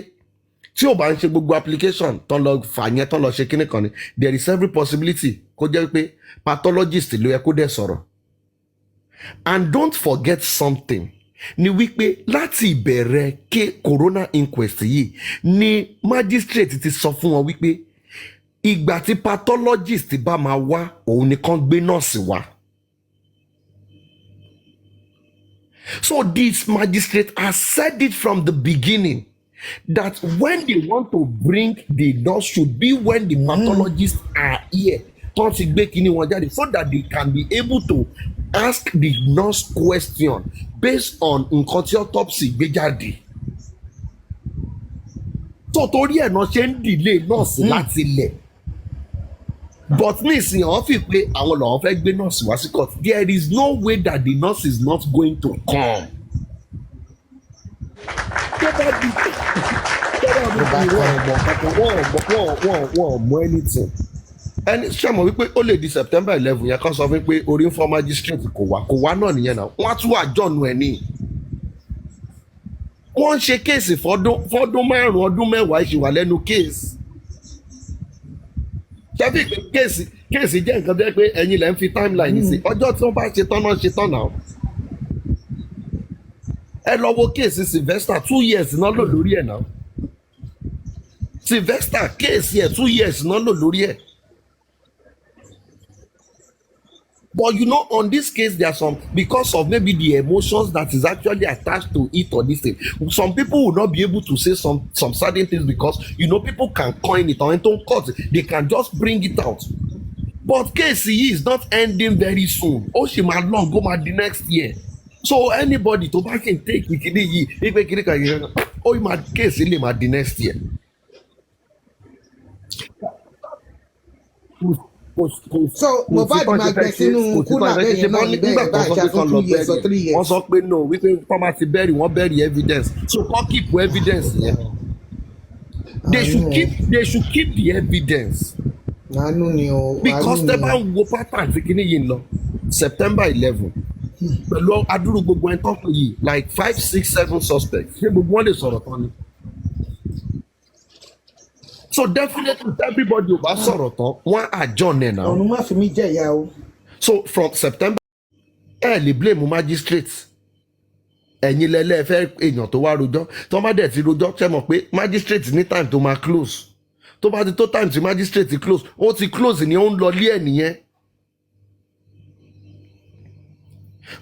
Speaker 1: tí ò bá ń ṣe gbogbo application tó ń lọ fà yẹn tó ń lọ ṣe kìnìkan ni there is every possibility kó jẹ́ wípé pathologist ló yẹ kó dẹ̀ sọ̀rọ̀ and don't forget something ni wípé láti ìbẹ̀rẹ̀ ké corona inquest yìí ni magistrate ti sọ fún wọn wípé ìgbà tí pathologist bá máa wá òun nìkan gbé nọ́ọ̀sì wá. So this magistrate has said it from the beginning that when they want to bring the nurse should be when the pathologists are here tó ti gbé kíní wọn jáde so that they can be able to ask the nurse question based on nǹkan tí autopsy gbé jáde. So torí ẹ̀ náà ṣe ń delay nurse láti lẹ̀ but nísìnyí àwọn fi pé àwọn làwọn fẹ́ gbé nurse wá sí court there is no way that the nurse is not going to come. wọ́n mọ anything ẹni ṣàmọ̀ wípé ó lè di September 11 yẹn kan sọ fún pé orí ń fọ́ magistrate kò wá náà nìyẹn náà wọ́n á tún àjọ̀nù ẹ̀ ní. wọ́n ń ṣe kéèsì fọ́dún 5 ọdún 10 ìṣìwà lẹ́nu kéèsì. ṣẹ́bí kéèsì jẹ́ nǹkan tó yẹ pé ẹ̀yin lẹ́ ń fi timeline sí ọjọ́ tí wọ́n bá ṣe tán náà ṣe tán náà. ẹ lọ wo kéèsì Sylvester 2 years náà lò lórí ẹ̀ náà. Sylvester kéèsì ẹ̀ 2 years náà lò lórí ẹ̀. But you know, on this case, there are some, because of maybe the emotions that is actually attached to it or this thing, some people will not be able to say some certain things because, you know, people can coin it or don't cut it. They can just bring it out. but case yìí is not ending very soon ó sì máa long ó máa di next year so anybody tó bá kì í take ìkíní yìí wípé kíní kan yìí ó máa case lè máa di next year.
Speaker 5: So Mohbad máa gbẹ sínú kúlà bẹ́ẹ̀ yẹn náà níbẹ̀ bá àṣà fún 2 years or 3 years.
Speaker 1: wọ́n sọ pé no wípé kọ́má ti bẹ́ẹ̀rì wọ́n bẹ́ẹ̀rì evidence so kọ́ keep evidence yẹn. They should keep the evidence.
Speaker 5: Àánú ni o.
Speaker 1: Because tẹ́ bá ń wo pattern tí kíní yìí ń lọ September 11 pẹ̀lú adúrú gbogbo ẹni tó pè yìí like 5, 6, 7 suspects ṣé gbogbo wọn lè sọ̀rọ̀ tán ni. So definitely everybody ò bá sọ̀rọ̀ tán wọ́n adjourn ẹ̀ náà.
Speaker 5: Ọ̀run má fi mí jẹ́ ìyá o.
Speaker 1: So from September ẹ lè blame magistrate ẹ̀yin lẹ́lẹ́ fẹ́ èèyàn tó wá rojọ́ tó bá dẹ̀ ti rojọ́ ṣe mọ̀ pé magistrate ní time tó máa close tó bá ti tó time tí magistrate ti close ó ti close ni ó ń lọ lé ẹ̀ nìyẹn.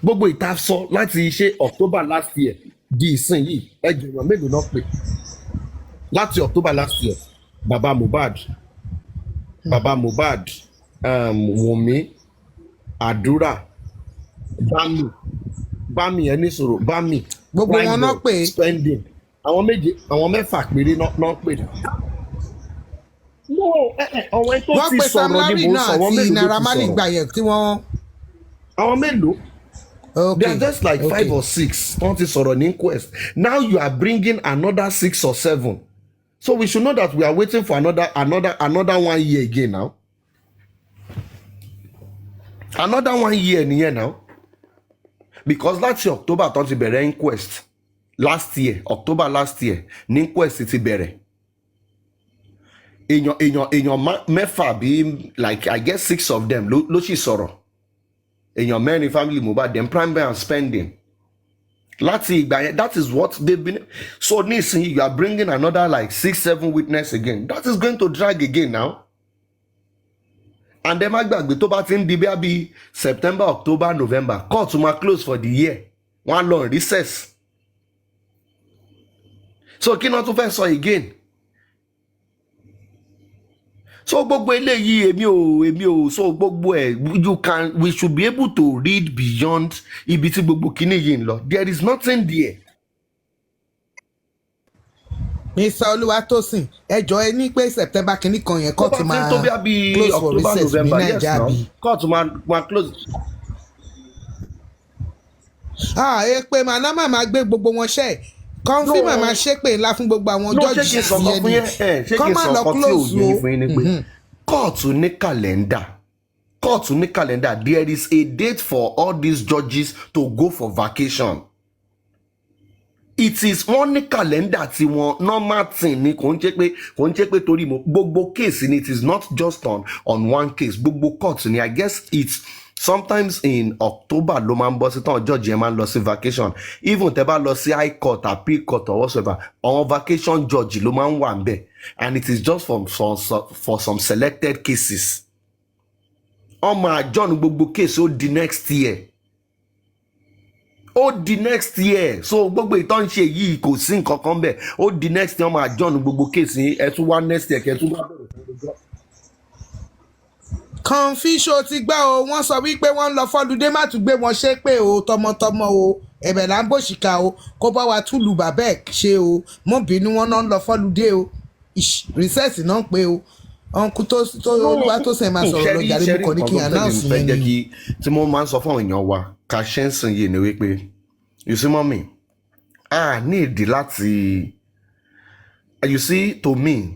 Speaker 1: Gbogbo ìta sọ láti ṣe October last year di ìsìn yìí ẹgbẹ̀rún mélòó náà pè láti October last year baba Mohbad Wunmi àdúrà bámi ẹni sọ̀rọ̀ bámi
Speaker 5: gbogbo wọn náà pè
Speaker 1: spending àwọn mẹ́fà péré náà pè dà. Àwọn tó ti sọ̀rọ̀ ni mò ń sọ wọ́n mélòó ti sọ̀rọ̀ àwọn mélòó. Okay. They are just like 5 or 6 wọ́n ti sọ̀rọ̀ ní inquest now you are bringing another 6 or 7 so we should know that we are waiting for another 1 year again now another 1 year nìyẹn now because last year October tó ti bẹ̀rẹ̀ inquest last year October last year ní inquest ti bẹ̀rẹ̀ èèyàn mẹ́fà bí like I guess 6 of them ló sì sọ̀rọ̀ èèyàn mẹ́rin family Mohbad dem primary and spending láti ìgbà yẹn that is what they've been so nísìnyí you are bringing another like 6, 7 witness again that is going to drag again now and then má gbàgbé tó bá ti ń di bí September October November court ma close for the year wọ́n á lọ recess so kí náà tún fẹ́ sọ again. So gbogbo eléyìí èmi ò so gbogbo we should be able to read beyond ibi tí gbogbo kíní yìí ń lọ there is nothing there.
Speaker 5: Mr. Oluwatosin ẹjọ́ ẹ ní pé September kìíní kan yẹn court máa close for recess ní Naija bí.
Speaker 1: Court máa close.
Speaker 5: Ẹ pé màná máa gbé gbogbo wọn ṣẹ́ kọ́ńfì màmá ṣépè ńlá fún gbogbo àwọn judges yẹn ni kọ́ máa lọ close o.
Speaker 1: Kóòtù ní kàlẹ́ndà there is a date for all these judges to go for vacation. It is wọ́n ní kàlẹ́ndà tí wọ́n normal thing ni kò ń jẹ́ pé torí mo gbogbo case ni it is not just on one case gbogbo court ni I guess it's sometimes in October ló máa ń bọ́ sí tán judge yẹn máa ń lọ sí vacation even tẹ́ bá lọ sí high court appeal court or whatsoever àwọn vacation judge ló máa ń wà ń bẹ̀ and it is just for some selected cases. Wọ́n máa adjourn gbogbo case ó di next year so gbogbo ìtàn ṣe yìí kò sí nǹkan kan bẹ́ẹ̀ ó di next year wọ́n máa adjourn gbogbo case ẹ̀ tún wá next year kẹ́ tún wá bẹ̀rẹ̀ fún ọjọ́.
Speaker 5: Kànfíṣó ti gbá o wọ́n sọ wípé wọ́n ń lọ fọ́lùdé má tún gbé wọn ṣépè o tọmọtọmọ o ẹ̀bẹ̀ là ń bòṣìkà o kó bá wa túlù bàbá ẹ̀ ṣe o mọ́ bínú wọn náà ń lọ fọ́lùdé o rìsẹ́ẹ̀sì náà ń pé o ọ̀nkú tó Oluwatosin máa sọ̀rọ̀ lọ jàre mú kọ́ ní kí n announce yẹn ni.
Speaker 1: tí mo máa ń sọ fún àwọn èèyàn wa ká ṣe ń sìn yìí ni wípé you see mọ́mì ní ìdí láti you see to me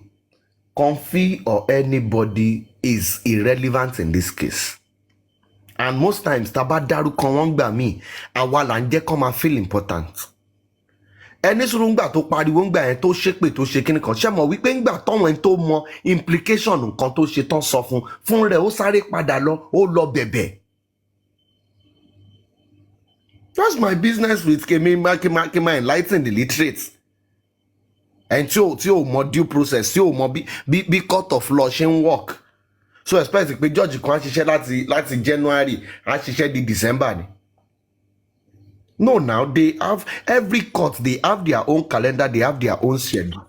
Speaker 1: Comfy or anybody is irrelevant in this case and most times tá bá dárúkọ wọn gbà mí àwa là ń jẹ́ kó máa feel important ẹni sùúrù ńgbà tó pariwo ńgbà yẹn tó ṣépè tó ṣe kíní kan ṣe mọ̀ wípé ńgbà tọ́wọ́n ẹni tó mọ implication nǹkan tó ṣe tán sọ fún rẹ̀ ó sáré padà lọ ó lọ bẹ̀bẹ̀. That's my business with kema enlighten the literate and tí o mọ due process tí o mọ bí court of law ṣe ń work so expect pé judge kan á ṣiṣẹ́ láti January á ṣiṣẹ́ di December ni. No, now they have every court, they have their own calendar, they have their own schedule.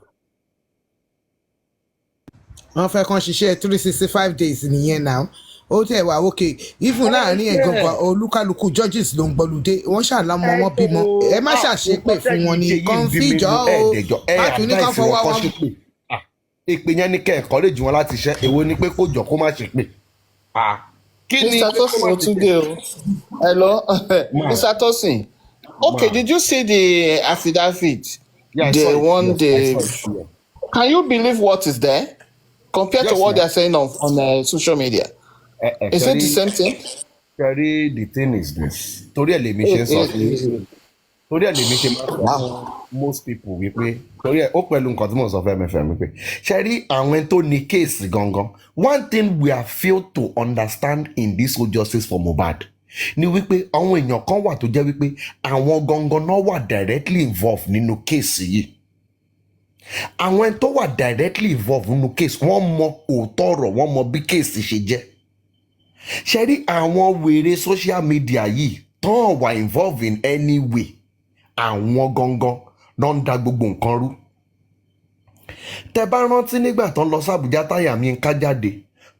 Speaker 5: Wọ́n fẹ́ kàn ṣiṣẹ́ 365 days nìyẹn now ó tẹ̀ wá òkè even láàrin ẹ̀ gangan olúkálùkù judges ló ń gbọ́lùdé wọ́n ṣàlámọ́ wọn bímọ ẹ má ṣàṣepè fún wọn ní kan fíjọ́ o má tún ní ká fọwọ́ wọn.
Speaker 1: èpè yẹn ní kẹ́ ẹ̀kọ́ lè jù wọn láti ṣẹ́ èwo ni pé kó jọ kó má ṣe pè.
Speaker 3: kí ni Mr. Tosin Otunde o hello Mr. Tosin okay did you see the affidavit?
Speaker 1: Yeah,
Speaker 3: the one they
Speaker 1: yeah.
Speaker 3: Can you believe what is there compared to what they are saying on social media? Is it the same thing?
Speaker 1: Terry, the thing is this. Torí ẹ̀ lèmi ṣe ń sọ fún torí ẹ̀ lèmi ṣe máa ń most people wípé torí ẹ̀ ó pẹ̀lú nǹkan tí mo sọ fún MFM wípé ṣe rí àwọn tó ní kéèsì gangan. One thing we have failed to understand in this whole justice for Mohbad ni wípé àwọn èèyàn kan wà tó jẹ́ wípé àwọn gangan náà wà directly involved nínú kéèsì yìí. Àwọn tó wà directly involved nínú kéèsì wọ́n mọ òótọ́ ọ̀rọ̀ wọ́n mọ bí kéèsì ṣe jẹ́. Ṣé rí àwọn wèrè social media yìí tán wà involved in any way àwọn gangan náà ń da gbogbo nǹkan rú. Tẹ́ bá rántí nígbà tán lọ sí Àbújá táyà mi ń ká jáde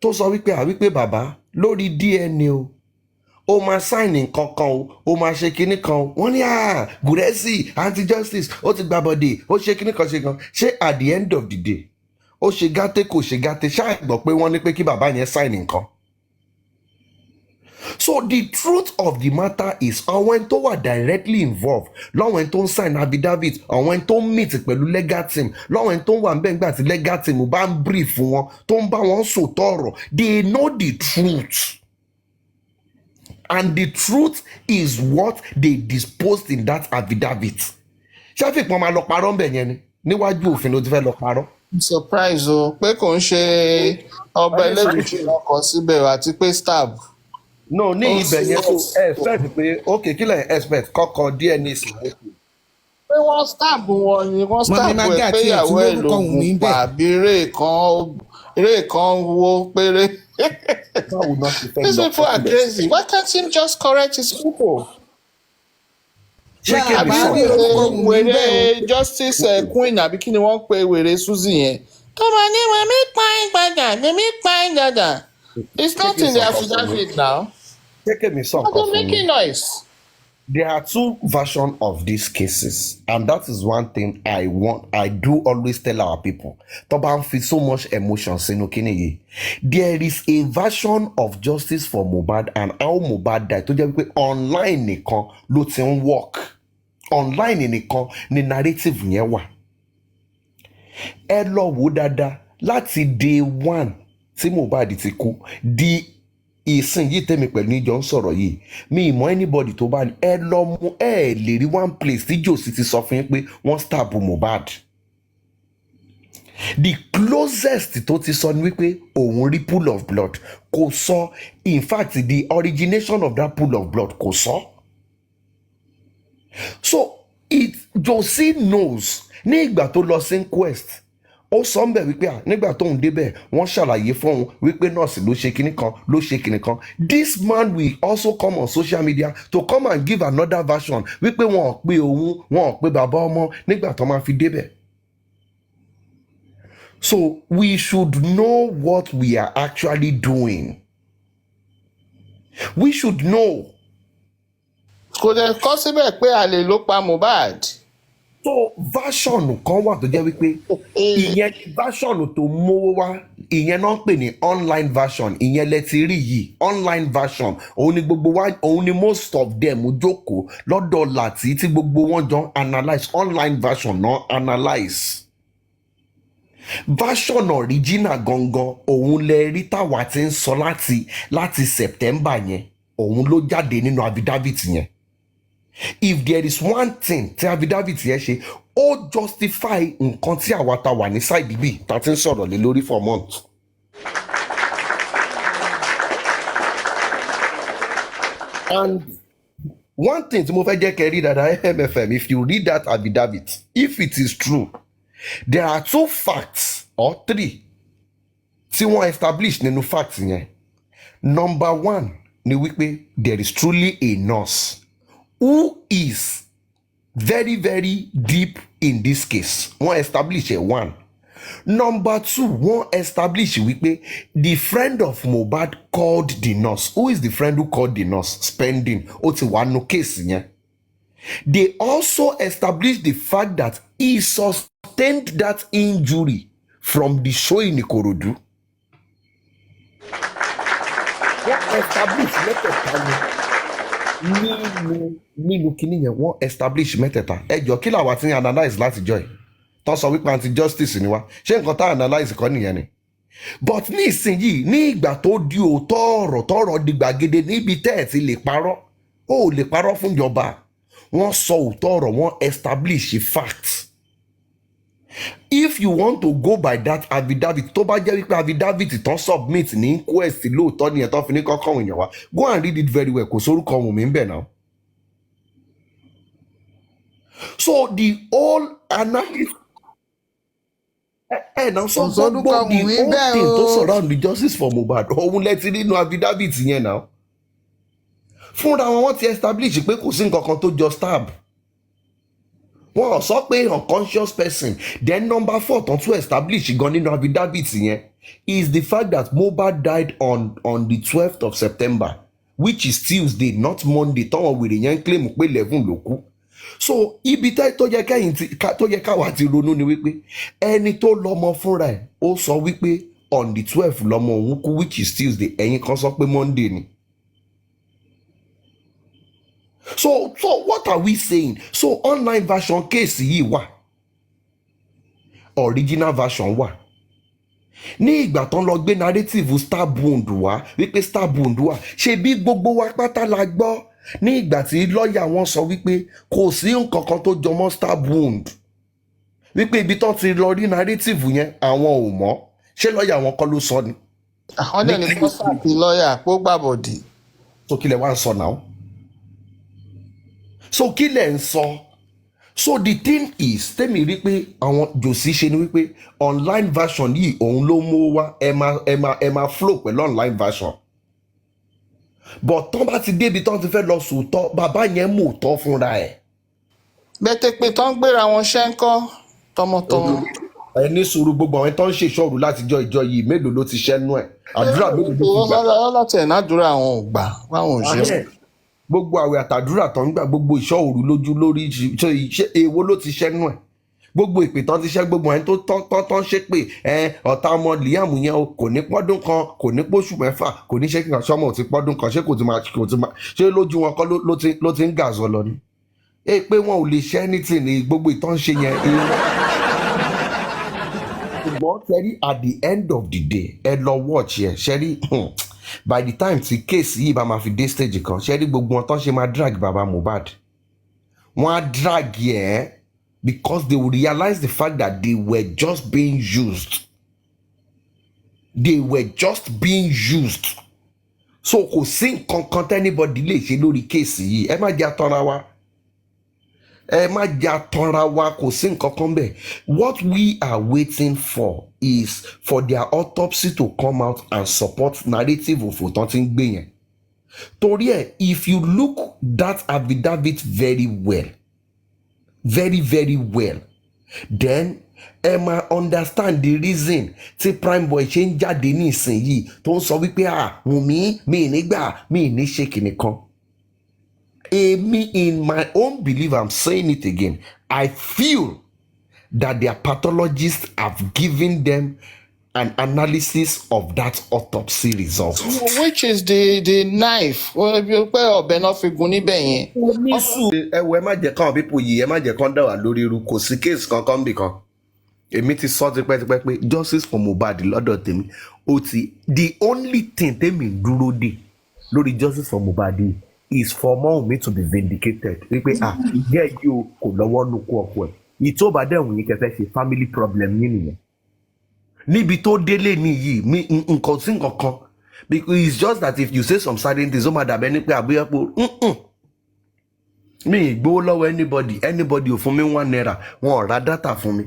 Speaker 1: tó sọ wípé bàbá lórí DNA o máa sáìnì nǹkan kan o máa ṣe kinní kan o wọ́n ní Gúrẹ́sì anti-justice ó ti gba bọ́dé ó ṣe kinní kan ṣe kan ṣé at the end of the day ó ṣe gàtẹ́ kò ṣe gàtẹ́ ṣáà gbọ́ pé wọ́n ní pé kí bàbá yẹn sáìnì nǹkan. So the truth of the matter is àwọn tó wà directly involved lọ́wọ́n tó ń sign affidavit àwọn tó ń meet pẹ̀lú legal team lọ́wọ́n tó ń wà níbẹ̀ nígbà tí legal team bá ń brief fún wọn tó ń bá wọn sòtọ́ ọ̀rọ̀ they know the truth. And the truth is what they disposed in that affidavit. Ṣé fìpọ́n máa lọ parọ́ ń bẹ̀ yẹn ni níwájú òfin ló ti fẹ́ lọ parọ́.
Speaker 3: Surprise o pé kò ń ṣe ọba ẹlẹ́gùsì ọkọ̀ síbẹ̀ àti pé stab.
Speaker 1: No ní ibẹ̀ yẹn tó expect pé ok kí lẹ̀ expect kọ́kọ́ DNA sí i.
Speaker 3: Pé wọ́n stab wọn ni wọ́n stab ẹ pé ìyàwó ẹ̀ ló gùn pa àbí eré kan wo péré. These people are crazy. Why can't he just correct his people? Wèrè justice queen àbí kí ni wọ́n pe wèrè Suzy yẹn. Come on, mẹ́mí pa ń gbàgà. It's not in the affidavit now. Why are they making noise?
Speaker 1: There are two versions of these cases, and that is one thing I do always tell our people. Tó bá ń fi so much emotion sínú kíni yìí. There is a version of justice for Mohbad and how Mohbad died tó jẹ́ wípé online nìkan ló ti ń work. Online nìkan ni narrative yẹn wà. Ẹ lọ wò dáadáa láti day one tí Mohbad ti kú di ìsìn yìí tẹ́mi pẹ̀lú níjọ ń sọ̀rọ̀ yìí mi ìmọ̀ anybody tó bá ní ẹ lọ mú ẹ lè rí one place tí jòsí ti sọ fún yín pé wọ́n stab Mohbad. The closest tó ti sọ ni wípé òun rí pool of blood kò sọ in fact the origination of that pool of blood kò sọ. So Josie knows ní ìgbà tó lọ sí inquest ó sọ ń bẹ̀ wípé nígbà tóun débẹ̀ wọ́n ṣàlàyé fóun wípé nọ́ọ̀sì ló ṣe kinní kan ló ṣe kinní kan. This man will also come on social media to come and give another version wípé wọn ò pe òun wọn ò pe bàbá ọmọ nígbà tó máa fi débẹ̀. So we should know what we are actually doing. We should know.
Speaker 3: Kò dẹ̀ kọ́ síbẹ̀ pé àlè ló pa Mohbad.
Speaker 1: So version kan wà tó jẹ́ wípé ìyẹn version tó mówó wá ìyẹn náà ń pè ní online version ìyẹn lẹ ti rí yìí online version òun ni gbogbo wa òun ni most of them jókòó lọ́dọ̀ láti tí gbogbo wọn jọ analyse online version náà analyse. Version original gangan òun lẹ rí táwa ti ń sọ láti September yẹn òun ló jáde nínú affidavit yẹn. If there is one thing tí affidavit yẹn ṣe ó justify nǹkan tí àwa ta wà ní side b ta ti ń sọ̀rọ̀ lé lórí for months. And one thing tí mo fẹ́ jẹ́ kẹ́ rí dáadáa MFM if you read that affidavit if it is true there are two facts or three tí wọ́n establish nínú facts yẹn. Number one ni wípé there is truly a nurse who is very very deep in this case. Wọ́n establish one. Number two, wọ́n establish wípé the friend of Mohbad called the nurse. Who is the friend who called the nurse? Spending. Ó ti wà nínú case yẹn. They also established the fact that he sustained that injury from the show in Ikorodu. Wọ́n establish mẹ́tẹ̀ẹ̀ta nínú kíní yẹn, wọ́n establish mẹ́tẹ̀ẹ̀ta. Ẹjọ́ kí làwọn ti ń analyse láti jọ ẹ̀? Tó sọ wípé anti-justice ni wá. Ṣé nǹkan tá analyse kọ́ nìyẹn ni? But ní ìsinyìí, ní ìgbà tó di òótọ́ ọ̀rọ̀ tọ́rọ̀ di gbàgede níbi tẹ́ ẹ̀ ti lè parọ́, ó lè parọ́ fún ìjọba. Wọ́n sọ òótọ́ ọ̀rọ̀, wọ́n establish facts. If you want to go by that affidavit, tó bá jẹ́ wípé affidavit tán submit ní inquest lóòótọ́ ni ẹ̀ tán fi ní kọ́kọ́ òyìnbó wa, go and read it very well, kò sórúkọ ohun mi ń bẹ̀ náà. So the whole analysis now so gbogbo the whole thing tó surround the justice for Mohbad, òun lẹ́tí nínú affidavit yẹn náà. Fúnra wọn ti establish pé kò sí nǹkan kan tó jọ stab. Wọ́n sọ pé unconscious person. Then number 4 tán tún establish gan nínú affidavit yẹn is the fact that Mohbad died on the 12th of September, which is Tuesday, not Monday. Táwọn wèrè yẹn claim pé 11 ló kú. So ibi tó yẹ káwa ti ronú ni wípé ẹni tó lọ́mọ fúnra ẹ̀ ó sọ wípé on the 12th lọ́mọ òun kú, which is Tuesday. Ẹ̀yin kan sọ pé Monday ni. So what are we saying? So online version case yìí wà, original version wà. Ní ìgbà tán lọ gbé narrative stab wound wá wípé stab wound wà, ṣe bí gbogbo wa pátá la gbọ́ ní ìgbà tí lọ́ọ̀yà wọn sọ wípé kò sí nǹkan kan tó jọmọ́ stab wound, wípé ibi tán ti lọ rí narrative yẹn àwọn ò mọ̀. Ṣé lọ́ọ̀yà wọn kọ́ ló sọ ni?
Speaker 3: Àwọn dẹ̀ ní kọ́sà àti lọ́ọ̀yà kó gbàbọ̀dì.
Speaker 1: So kí lẹ wá ń sọ náà? So kí lẹ ń sọ? So the thing is, tẹ́mi rí pé àwọn jòsí ṣe ni wípé online version yìí òun ló mú wá, ẹ máa flow pẹ̀lú online version. But tán bá ti débi tán ti fẹ́ lọ sòótọ́, bàbá yẹn mú òótọ́ fúnra ẹ̀.
Speaker 3: Bẹ́tẹ̀ pé tán gbéra wọn ṣẹ́ ń kọ́ tọmọtọmọ.
Speaker 1: Ẹ ní sùúrù, gbogbo àwọn tó ń ṣe ìṣọ́rù láti ìjọ yìí mélòó ló ti ṣẹ́nu ẹ̀? Àdúrà mélòó ló ti gbà?
Speaker 3: Láti ẹ̀ nádúrà àwọn ò gbà báwọn ò ṣe.
Speaker 1: Gbogbo àwẹ̀ àtàdúrà tó ń gbà, gbogbo ìṣọ́rù lójú lórí èwo ló ti ṣẹ́nu ẹ̀? Gbogbo ìpè tán ti ṣẹ́, gbogbo ẹni tó tán ṣe pé ọ̀tá ọmọ Liam yẹn o kò ní pọ́dún kan, kò ní póṣù mẹ́fà, kò ní ṣe kí nǹkan sọ́mọ̀ ò ti pọ́dún kan, ṣé kò ti máa ṣé lójú wọn kọ́ ló ti ń gàzọ́ lọ ni? Pé wọn ò lè ṣe anything ní gbogbo ìtàn ṣe yẹn. Ṣùgbọ́n ṣẹ́rí at the end of the day ẹ lọ watch yẹn, ṣẹ́rí by the time tí case yìí bá máa fi dé stage kan, ṣẹ́rí gbogbo wọn tán ṣe máa drag baba Mohbad, wọ́n á drag yẹn because they will realize the fact that they were just being used. They were just being used. So kò sí nǹkan kan tẹ́nibọ́dì lè ṣe lórí case yìí. Ẹ má jẹ́ àtọ́ra wa. Kò sí nǹkan kan bẹ́ẹ̀. What we are waiting for is for their autopsy to come out and support narrative òfò tán ti ń gbé yẹn. Torí ẹ̀, if you look that affidavit very well, very very well, then ẹ máa understand the reason tí Primeboy ṣe ń jáde ní ìsinyìí tó ń sọ wípé Wùnmí mi nígbà mi ní ṣe kìnìkan. Èmi in my own belief, I'm saying it again, I feel that their pathologists have given them an analysis of that autopsy result.
Speaker 3: Which is the knife. Pé ọ̀bẹ náà fi gún níbẹ̀ yẹn.
Speaker 1: Ẹ má jẹ́ káwọn pípò yìí, ẹ má jẹ́ kán dá wà lórí irú, kò sí case kankan bì kan. Èmi ti sọ tipẹ́tipẹ́ pé justice for Mohbad lọ́dọ̀ tèmi the only thing tèmi dúró dè lórí justice for Mohbad is for Mohbad to be vindicated. Wípé ìjẹ́ yìí o kò lọ́wọ́ nù kú ọkọ ẹ̀. Ìtòbá dẹ̀wọ̀n yìí kẹfẹ́ ṣe family problem yín nìyẹn. Níbi tó délé nìyí nǹkan sí nǹkan kan, because it's just that if you say some certain things ó máa dàbẹ́ ní pé àbúyẹ́ pé mi ìgbówó lọ́wọ́ anybody ò fún mi £1 wọn ò ra data fún mi.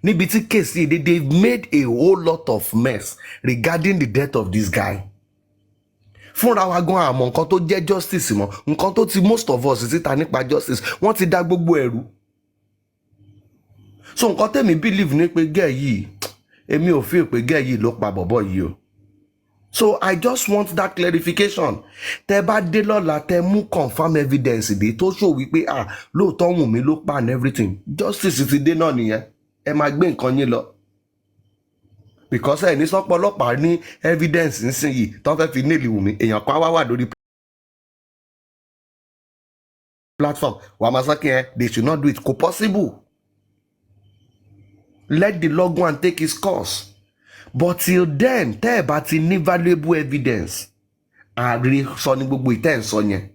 Speaker 1: Níbi tí kéèsì yìí they made a whole lot of mess regarding the death of this guy. Fúnra wa gan àmọ́ nǹkan tó jẹ́ justice mọ́, nǹkan tó ti most of us síta nípa justice, wọ́n ti dá gbogbo ẹ̀rú. so nǹkan tẹ́mi believe ní pé gẹ́ẹ̀ yìí èmi ò feel pé gẹ́ẹ̀ yìí ló pa bọ̀bọ̀ yìí o. So I just want that clarification. Tẹ́ bá dé lọ́la tẹ́ mú confirm evidence dé tó show wípé lóòótọ́ Wùnmí ló pa and everything. Justice ti dé náà nìyẹn. Ẹ máa gbé nǹkan yín lọ. Because ẹ̀ ní sọ́pọ̀ ọlọ́pàá ní evidence nísìnyí tó fẹ́ fi nail Wùnmí. Èèyàn kan wá wà lórí platform. Wàá máa sọ kí they should not do it. Kò possible. Let the law go and take its course. But till then, tẹ́ ẹ̀ bá ti ní valuable evidence, àrí sọ ní gbogbo ìtẹ́ ń sọ yẹn.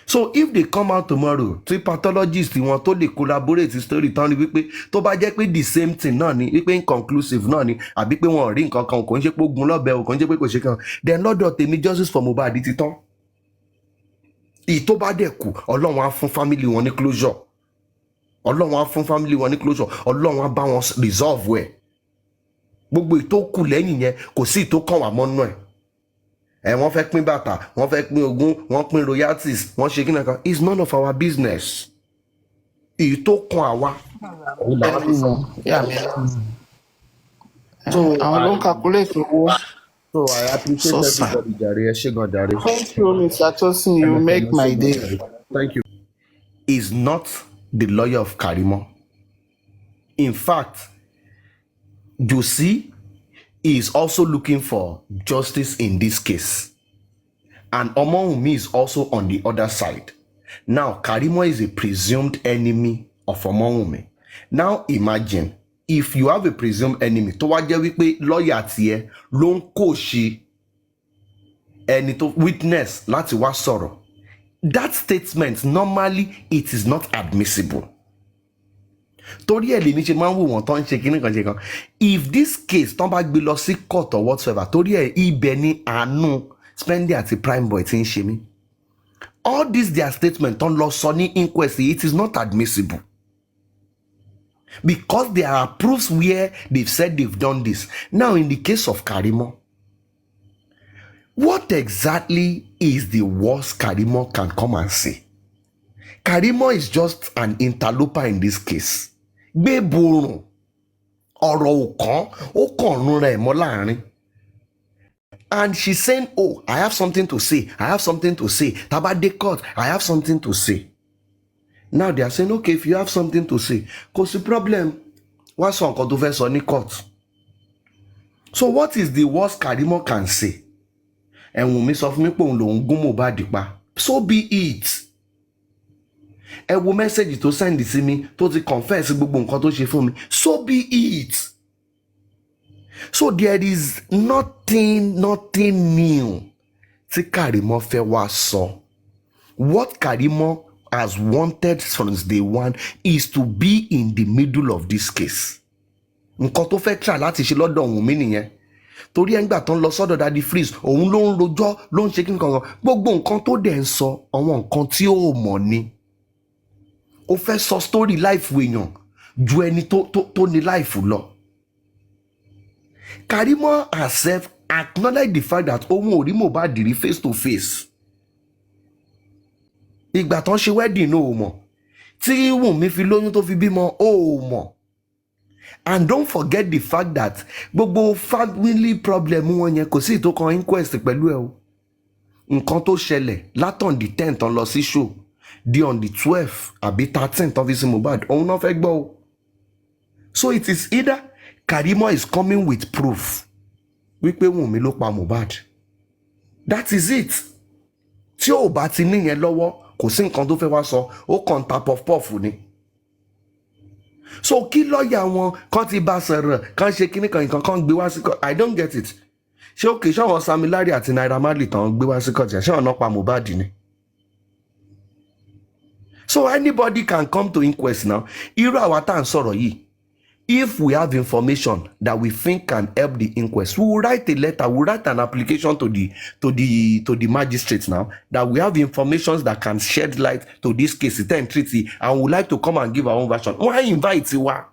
Speaker 1: So if they come out tomorrow, tí pathologist wọn tó lè collaborate story tán ni wípé tó bá jẹ́ pé the same thing náà ni wípé inconclusive náà ni àbí pé wọn ò rí nǹkan kan kò ń ṣe pé ogun lọ́bẹ̀ o kò ń ṣe pé kò ṣe kan, then lọ́dọ̀ tèmi justice for Mohbad ti tán. Ìtó bá dẹ̀ kù Ọlọ́run á fún family wọn ní closure. Ọlọ́run á fún family wọn ní closure. Ọlọ́run á bá wọn resolve ẹ̀. Gbogbo ìtó kù lẹ́yìn yẹn kò sí ìtó kàn wá mọ́nú ẹ̀. Wọ́n fẹ́ pín bàtà, wọ́n fẹ́ pín ogún, wọ́n pín royalties, wọ́n ṣe kíni kan. It's none of our business. Ìtó kan àwa.
Speaker 3: So àwọn ló ń calculate owó.
Speaker 1: So I appreciate everybody, jare. Ẹ ṣé gan jare.
Speaker 3: Thank you, Mr. Tosin. You make my day.
Speaker 1: Thank you. Is not the lawyer of Karimo. In fact, Josie is also looking for justice in this case. And Omowunmi is also on the other side. Now, Karimo is a presumed enemy of Omowunmi. Now, imagine if you have a presumed enemy, tó wá jẹ́ wípé lawyer tiẹ̀ ló ń kòṣì ẹni tó witness láti wá sọ̀rọ̀. That statement, normally, it is not admissible. Torí ẹ̀ lèmi ṣe máa ń wò wọ́n tó ń ṣe kíní kan ṣe kan. If this case tán bá gbé lọ sí court or whatsoever, torí ẹ̀ ibẹ̀ ni àánú Spendy àti Primeboy ti ń ṣe mí. All this their statement tán lọ sọ ní inquest, it is not admissible. Because there are proofs where they've said they've done this. Now, in the case of Karimo, what exactly is the worst Karimo can come and say? Karimo is just an interloper in this case. Gbé borun ọ̀rọ̀ òkan ó kàn rún rẹ̀ mọ́ láàrin. And she's saying, oh, I have something to say. I have something to say. Taba de court, I have something to say. Now they are saying, okay, if you have something to say, kò sí problem. Wá sọ nǹkan tó fẹ́ sọ ní court. So what is the worst Karimo can say? Wùnmí sọ fún mi pé òun lòun gún Mohbad pa. So be it. Ẹ wo mẹ́sẹ̀gì tó send sí mi tó ti confess gbogbo nǹkan tó ṣe fún mi. So be it. So there is nothing new tí Karimo fẹ́ wá sọ. What Karimo has wanted since day one is to be in the middle of this case. Nǹkan tó fẹ́ try láti ṣe lọ́dọ̀ Wùnmí nìyẹn. Torí ẹgbà tó ń lọ sọ́dọ̀ Daddy Freeze, òun ló ń rojọ́, ló ń ṣe kí nǹkan kan. Gbogbo nǹkan tó dẹ̀ ń sọ, àwọn nǹkan tí ó mọ̀ ni. Ó fẹ́ sọ story life èèyàn ju ẹni tó ní life lọ. Karimo herself acknowledge the fact that òun ò rí Mohbad rí face to face. Ìgbà tán ṣe wedding náà ò mọ̀. Tí Wùnmí fi lóyún tó fi bímọ ó mọ̀. And don't forget the fact that gbogbo family problem wọn yẹn kò sí ìtò kan inquest pẹ̀lú ẹ̀ o. Nǹkan tó ṣẹlẹ̀ látọ̀n the 10th tán lọ sí show di on the 12th àbí 13th tán fi sí Mohbad òun náà fẹ́ gbọ́ o. So it is either Karimo is coming with proof wípé Wùnmí ló pa Mohbad. That is it. Tí ò bá ti níyẹn lọ́wọ́ kò sí nǹkan tó fẹ́ wá sọ ó kàn ta puff ni. So kí lọ́ọ̀yà wọn kan ti bá sọ̀rọ̀ kan ṣe kíní kan nǹkan kan gbé wá sí court. I don't get it. Ṣé òkè ṣọ́wọ́n Sam Larry àti Naira Marley tán gbé wá sí court ṣé ọ̀nà pa Mohbad ni. So anybody can come to inquest now. Irú àwa tá à ń sọ̀rọ̀ yìí. If we have information that we think can help the inquest, we will write a letter, we will write an application to the magistrate now that we have information that can shed light to this case, and we would like to come and give our own version. Why invite you? Why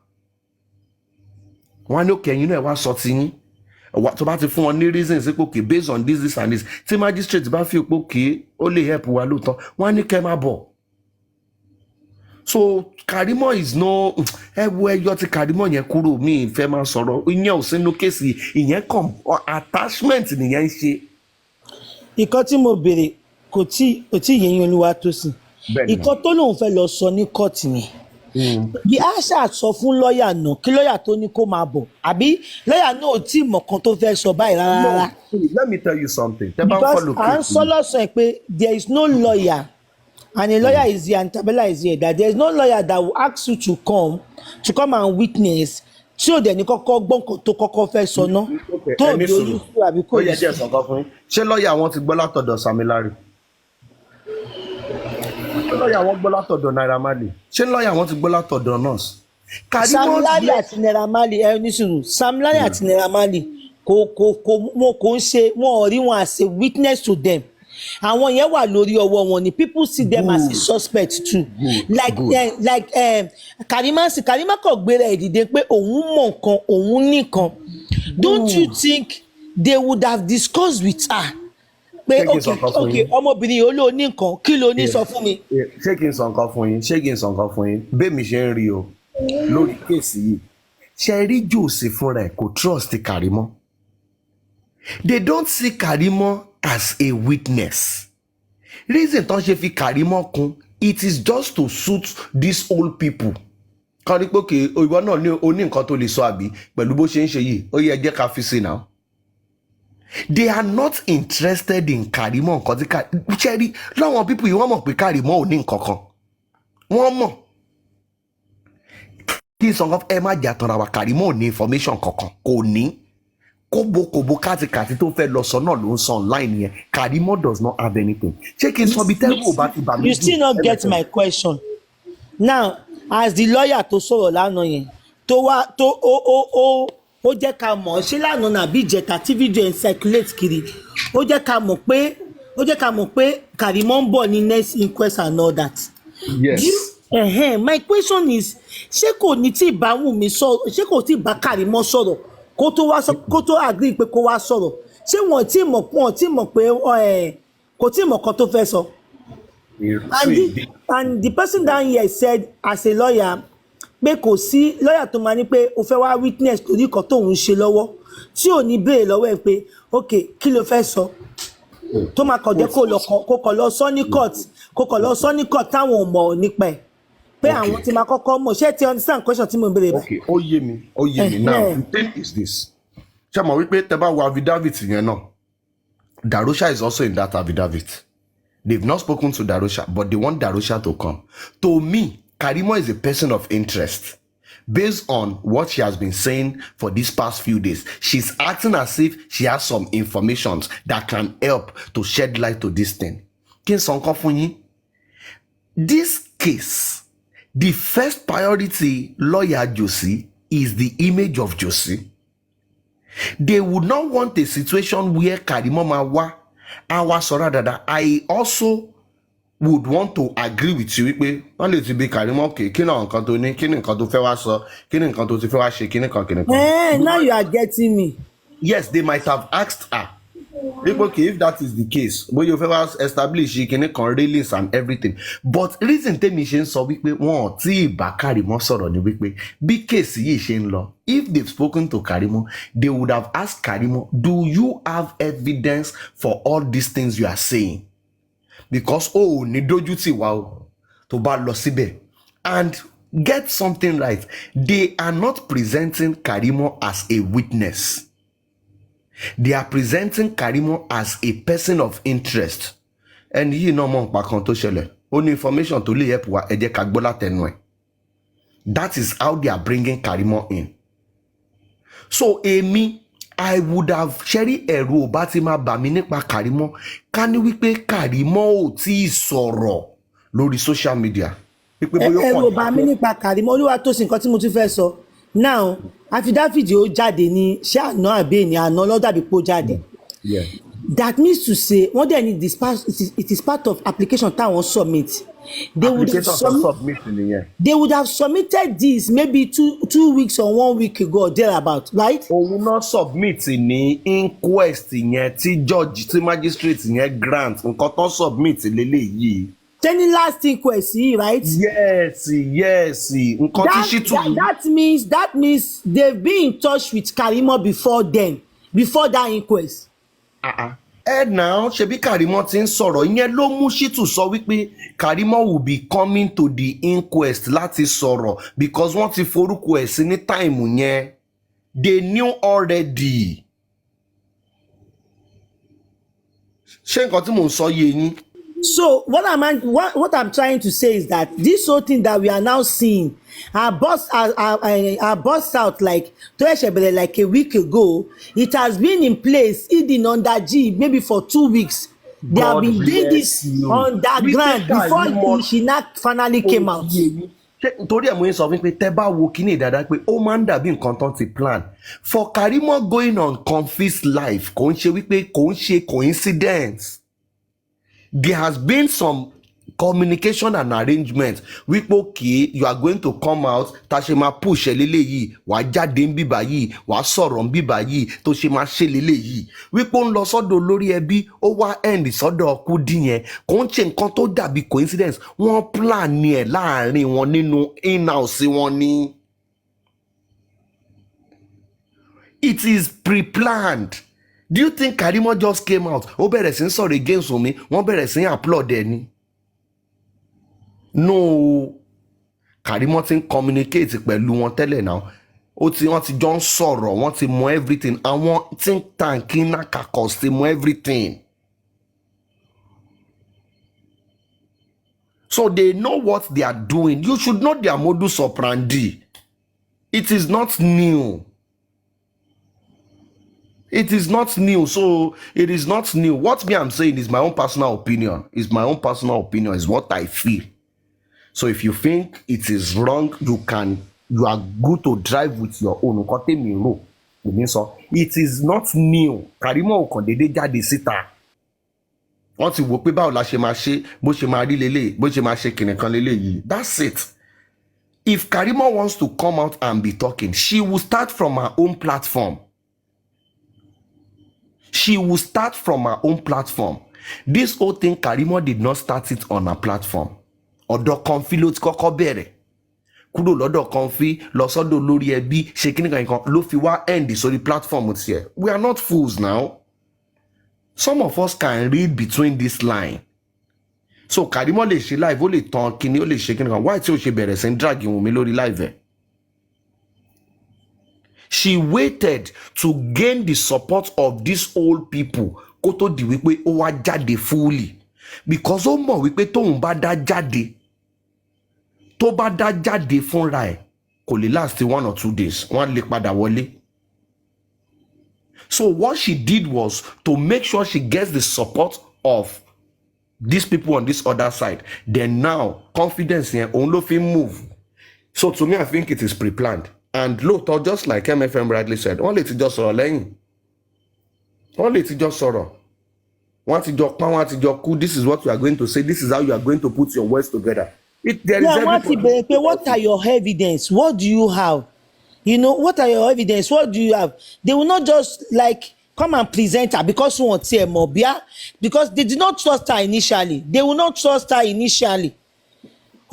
Speaker 1: no can you know what sort of what about if one reason say okay based on this and this? The magistrate ba feel okay, only help wa lóòótọ́. Why no came about? so Karimo is no ẹ wo ẹyọ tí Karimo yẹn kúrò mi ìfẹ́ máa sọ̀rọ̀ ìyẹn ò sínú kéèsì ìyẹn kàn attachment nìyẹn ń ṣe.
Speaker 2: ìkan tí mo béèrè kò tí yẹn Olúwatósìn ìkan tó lóun fẹ́ lọ sọ ní kóòtù yẹn bí àṣà sọ fún lọ́ọ̀yà náà kí lọ́ọ̀yà tó ní kó máa bọ̀ àbí lọ́ọ̀yà náà ò tí ì mọ̀ kan tó fẹ́ sọ báyìí rárá.
Speaker 1: Let me tell you something.
Speaker 2: Because à ń sọ lọ́sàn-án pé there is no lawyer and a lawyer is here and Tabela is here that there is no lawyer that will ask you to come and witness tí ò dẹ̀ ní kọ́kọ́ gbọ́n tó kọ́kọ́ fẹ́ sọ ná tó ò bí ojú sí àbí kò
Speaker 1: yẹ. ṣé lọ́ọ̀yà wọn ti gbọ́ látọ̀dọ̀ Sami Larry? ṣé lọ́ọ̀yà wọn gbọ́ látọ̀dọ̀ Naira Marley? ṣé lọ́ọ̀yà wọn ti gbọ́ látọ̀dọ̀ nurse?
Speaker 2: Sami Larry àti Naira Marley ẹ ní sùúrù Sami Larry àti Naira Marley kò ń ṣe wọn ò rí wọn as a witness to them. Àwọn yẹn wà lórí ọwọ́ wọn ni people see them as a suspect too. Karima kò gbéra ẹ̀ dìde pé òun mọ̀ nǹkan òun nìkan. Don't you think they would have discussed with her? Pé okay ọmọbìnrin yìí ó lò ní nǹkan kí ló ní sọ fún mi.
Speaker 1: Ṣé kí n sọ nǹkan fún yín bẹ́ẹ̀ mi ṣe ń rí o lórí kéèsì yìí ṣe rí Jòsè fúnra ẹ̀ kò trust Karimo. They don't see Karimo as a witness. Reason tán ṣe fi Karimo kún it is just to suit these old people. Kan ní pé òkè ìwọ náà ní oní nǹkan tó lè sọ àbí pẹ̀lú bó ṣe ń ṣe yìí ó yẹ jẹ́ ká fi sí náà. They are not interested in Karimo nǹkan tí ṣẹ́rí láwọn people yìí wọ́n mọ̀ pé Karimo ò ní nǹkan kan wọ́n mọ̀ kí n sọ nǹkan ẹ má jà tanra wa Karimo ò ní information kankan kò ní kóbókóbó kátikàti tó fẹ́ lọ sọ náà ló ń sọ online yẹn Karimo does not have anything. Ṣé kí n sọ bí tẹ́lẹ̀ ò bá ti bà mí.
Speaker 2: You still not get my question. Now as the lawyer tó sọ̀rọ̀ lánàá yẹn tó wá tó ó jẹ́ ká mọ̀ ṣé lánàá nàbí ìjẹta tí video yẹn circulate kiri ó jẹ́ ká mọ̀ pé Karimo ń bọ̀ ní next inquest and all that.
Speaker 1: Yes.
Speaker 2: My question is ṣé kò ní tí ì bá Wùnmí sọ̀rọ̀ ṣé kò tí ì bá Karimo sọ̀rọ̀ kó tó agree pé kó wá sọ̀rọ̀ ṣé wọ́n tí mọ̀ pé kò tí mọ̀ kan tó fẹ́ sọ. And the person down here said as a lawyer pé kò sí lawyer tó máa ní pé o fẹ́ wá witness torí kan tó ń ṣe lọ́wọ́ tí ò ní béèrè lọ́wọ́ ẹ̀ pé ok kí ló fẹ́ sọ tó máa kọ̀ jẹ́ kó kọ̀ lọ sọ ní court táwọn ò mọ̀ nípa ẹ̀ pé àwọn tí máa kọ́kọ́ mọ̀ ṣé ti understand question tí mo ń béèrè báyìí.
Speaker 1: Okay ó yé mi now the thing is this ṣé mo wípé tẹ́ bá wo affidavit yẹn náà Darosha is also in that affidavit. They've not spoken to Darosha but they want Darosha to come. To me Karimo is a person of interest. Based on what she has been saying for these past few days, she's acting as if she has some information that can help to shed light to this thing. Kí n sọ nǹkan fún yín? This case, the first priority lawyer Josie is the image of Josie. They would not want a situation where Karimo ma wá àwa sọ̀rọ̀ dáadáa. I also would want to agree with you wípé wọ́n lè ti bí Karimo okay kí náà nǹkan tó ní kí ni nǹkan tó fẹ́ wá sọ kí ni nǹkan tó ti fẹ́ wá ṣe kí ni kan.
Speaker 2: Now you are getting me.
Speaker 1: Yes, they might have asked her. Okay, if that is the case, but you first establish you can release and everything. But reason tèmi ṣe ń sọ wípé wọn tí ìbá Karimo sọ̀rọ̀ ni wípé bí case yìí ṣe ń lọ. If they've spoken to Karimo, they would have asked Karimo, do you have evidence for all these things you are saying? Because ní dójú tì wá o tó bá lọ síbẹ̀. And get something right, they are not presenting Karimo as a witness. They are presenting Karimo as a person of interest. And yìí náà mọ̀ nípa kan tó ṣẹlẹ̀. Ó ní information tó lè help wa ẹ jẹ́ ká gbọ́ látẹnu ẹ̀. That is how they are bringing Karimo in. So I would have ṣẹ́rí ẹ̀rù ò bá ti máa bà mí nípa Karimo ká ní wípé Karimo ò tí ì sọ̀rọ̀ lórí social media.
Speaker 2: Ẹ̀rù ò bá mi nípa Karimo Oluwatosin nǹkan tí mo tún fẹ́ sọ. Now affidavit ó jáde ní ṣé àná àbí ní àná lọ́dàbí pé ó jáde. That means to say wọ́n dẹ̀ ní it is part of application táwọn submit. They would have submitted this maybe two weeks or 1 week ago or thereabout, right?
Speaker 1: Òun náà submit ní inquest yẹn tí judge tí magistrate yẹn grant nǹkan tó submit lélẹ́yìí.
Speaker 2: Any last inquest, right?
Speaker 1: Yes. Nǹkan tí Shitu yìí.
Speaker 2: That means they've been in touch with Karimo before then, before that inquest.
Speaker 1: Now ṣebí Karimo ti ń sọ̀rọ̀ ìyẹn ló mú Shitu sọ wípé Karimo will be coming to the inquest láti sọ̀rọ̀ because wọ́n ti forúkọ ẹ̀ sí ní táìmù yẹn. They knew already. Ṣé nǹkan tí mò ń sọ yé yín?
Speaker 2: So what I'm trying to say is that this whole thing that we are now seeing I burst out like a week ago. It has been in place hidden under G maybe for 2 weeks. They have been doing this underground before Ishina finally came out.
Speaker 1: Torí ẹ̀ mo ń sọ fún pé tẹ́ bá wo kíní dáadáa pé ó máa ń dàbí nǹkan tán ti plan. For Karimo going on Comfy's life kò ń ṣe wípé kò ń ṣe coincidence. There has been some communication and arrangement wípé okay you are going to come out tá ṣe máa push ẹ léléyìí wàá jáde ń bíbá yìí wàá sọ̀rọ̀ ń bíbá yìí tó ṣe máa ṣe léléyìí wípé ó ń lọ sọ́dọ̀ olórí ẹbí ó wá end sọ́dọ̀ Kudi yẹn kò ń ṣe nǹkan tó dàbí coincidence wọ́n plan ni ẹ̀ láàrin wọn nínú in-house wọn ni. It is pre-planned. Do you think Karimo just came out ó bẹ̀rẹ̀ sí ń sọ̀rọ̀ against Wunmi wọ́n bẹ̀rẹ̀ sí ń applaud ẹ ni? No, Karimo ti ń communicate pẹ̀lú wọn tẹ́lẹ̀ náà wọ́n ti jọ ń sọ̀rọ̀ wọ́n ti mọ everything àwọn think tank Nakakos ti mọ everything. So they know what they are doing. You should know their modus operandi. It is not new. It is not new. So it is not new. What me I'm saying is my own personal opinion. Is my own personal opinion. Is what I feel. So if you think it is wrong, you are good to drive with your own. It is not new. Karimo kàn dédé jáde síta. Wọ́n ti wò pé báwo la ṣe máa ṣe bó ṣe máa rí lélẹ̀ bó ṣe máa ṣe kìnìkan lélẹ̀ yìí. That's it. If Karimo wants to come out and be talking, she will start from her own platform. She will start from her own platform. This whole thing, Karimo did not start it on her platform. Ọ̀dọ̀ Comfy ló ti kọ́kọ́ bẹ̀rẹ̀. Kúrò lọ́dọ̀ Comfy lọ sọ́dọ̀ lórí ẹbí ṣe kíní kan ló fi wá end sórí platform tiẹ̀. We are not fools now. Some of us can read between this line. So Karimo lè ṣe live ó lè tan kíní ó lè ṣe kíní kan. Why tí ó ṣe bẹ̀rẹ̀ sí ń drag Wunmi lórí live ẹ̀? She waited to gain the support of these old people kó tó di wípé ó wá jáde fully because ó mọ̀ wípé tóun bá dá jáde fúnra ẹ̀ kò lè last 1 or 2 days wọ́n lè padà wọlé. So what she did was to make sure she gets the support of these people on this other side. Then now confidence yẹn òun ló fi move. So to me I think it is pre-planned. And lóòótọ́ just like MFM rightly said wọ́n lè ti jọ sọ̀rọ̀ lẹ́yìn wọ́n lè ti jọ sọ̀rọ̀ wọ́n ti jọ pọ́n wọ́n ti jọ kú this is what you are going to say this is how you are going to put your words together.
Speaker 2: Wọ́n ti bẹ̀rẹ̀ pé what are your evidence what do you have what are your evidence what do you have they will not just like come and present her because wọ́n ti ẹ̀ mọ̀ bíá because they did not trust her initially they will not trust her initially.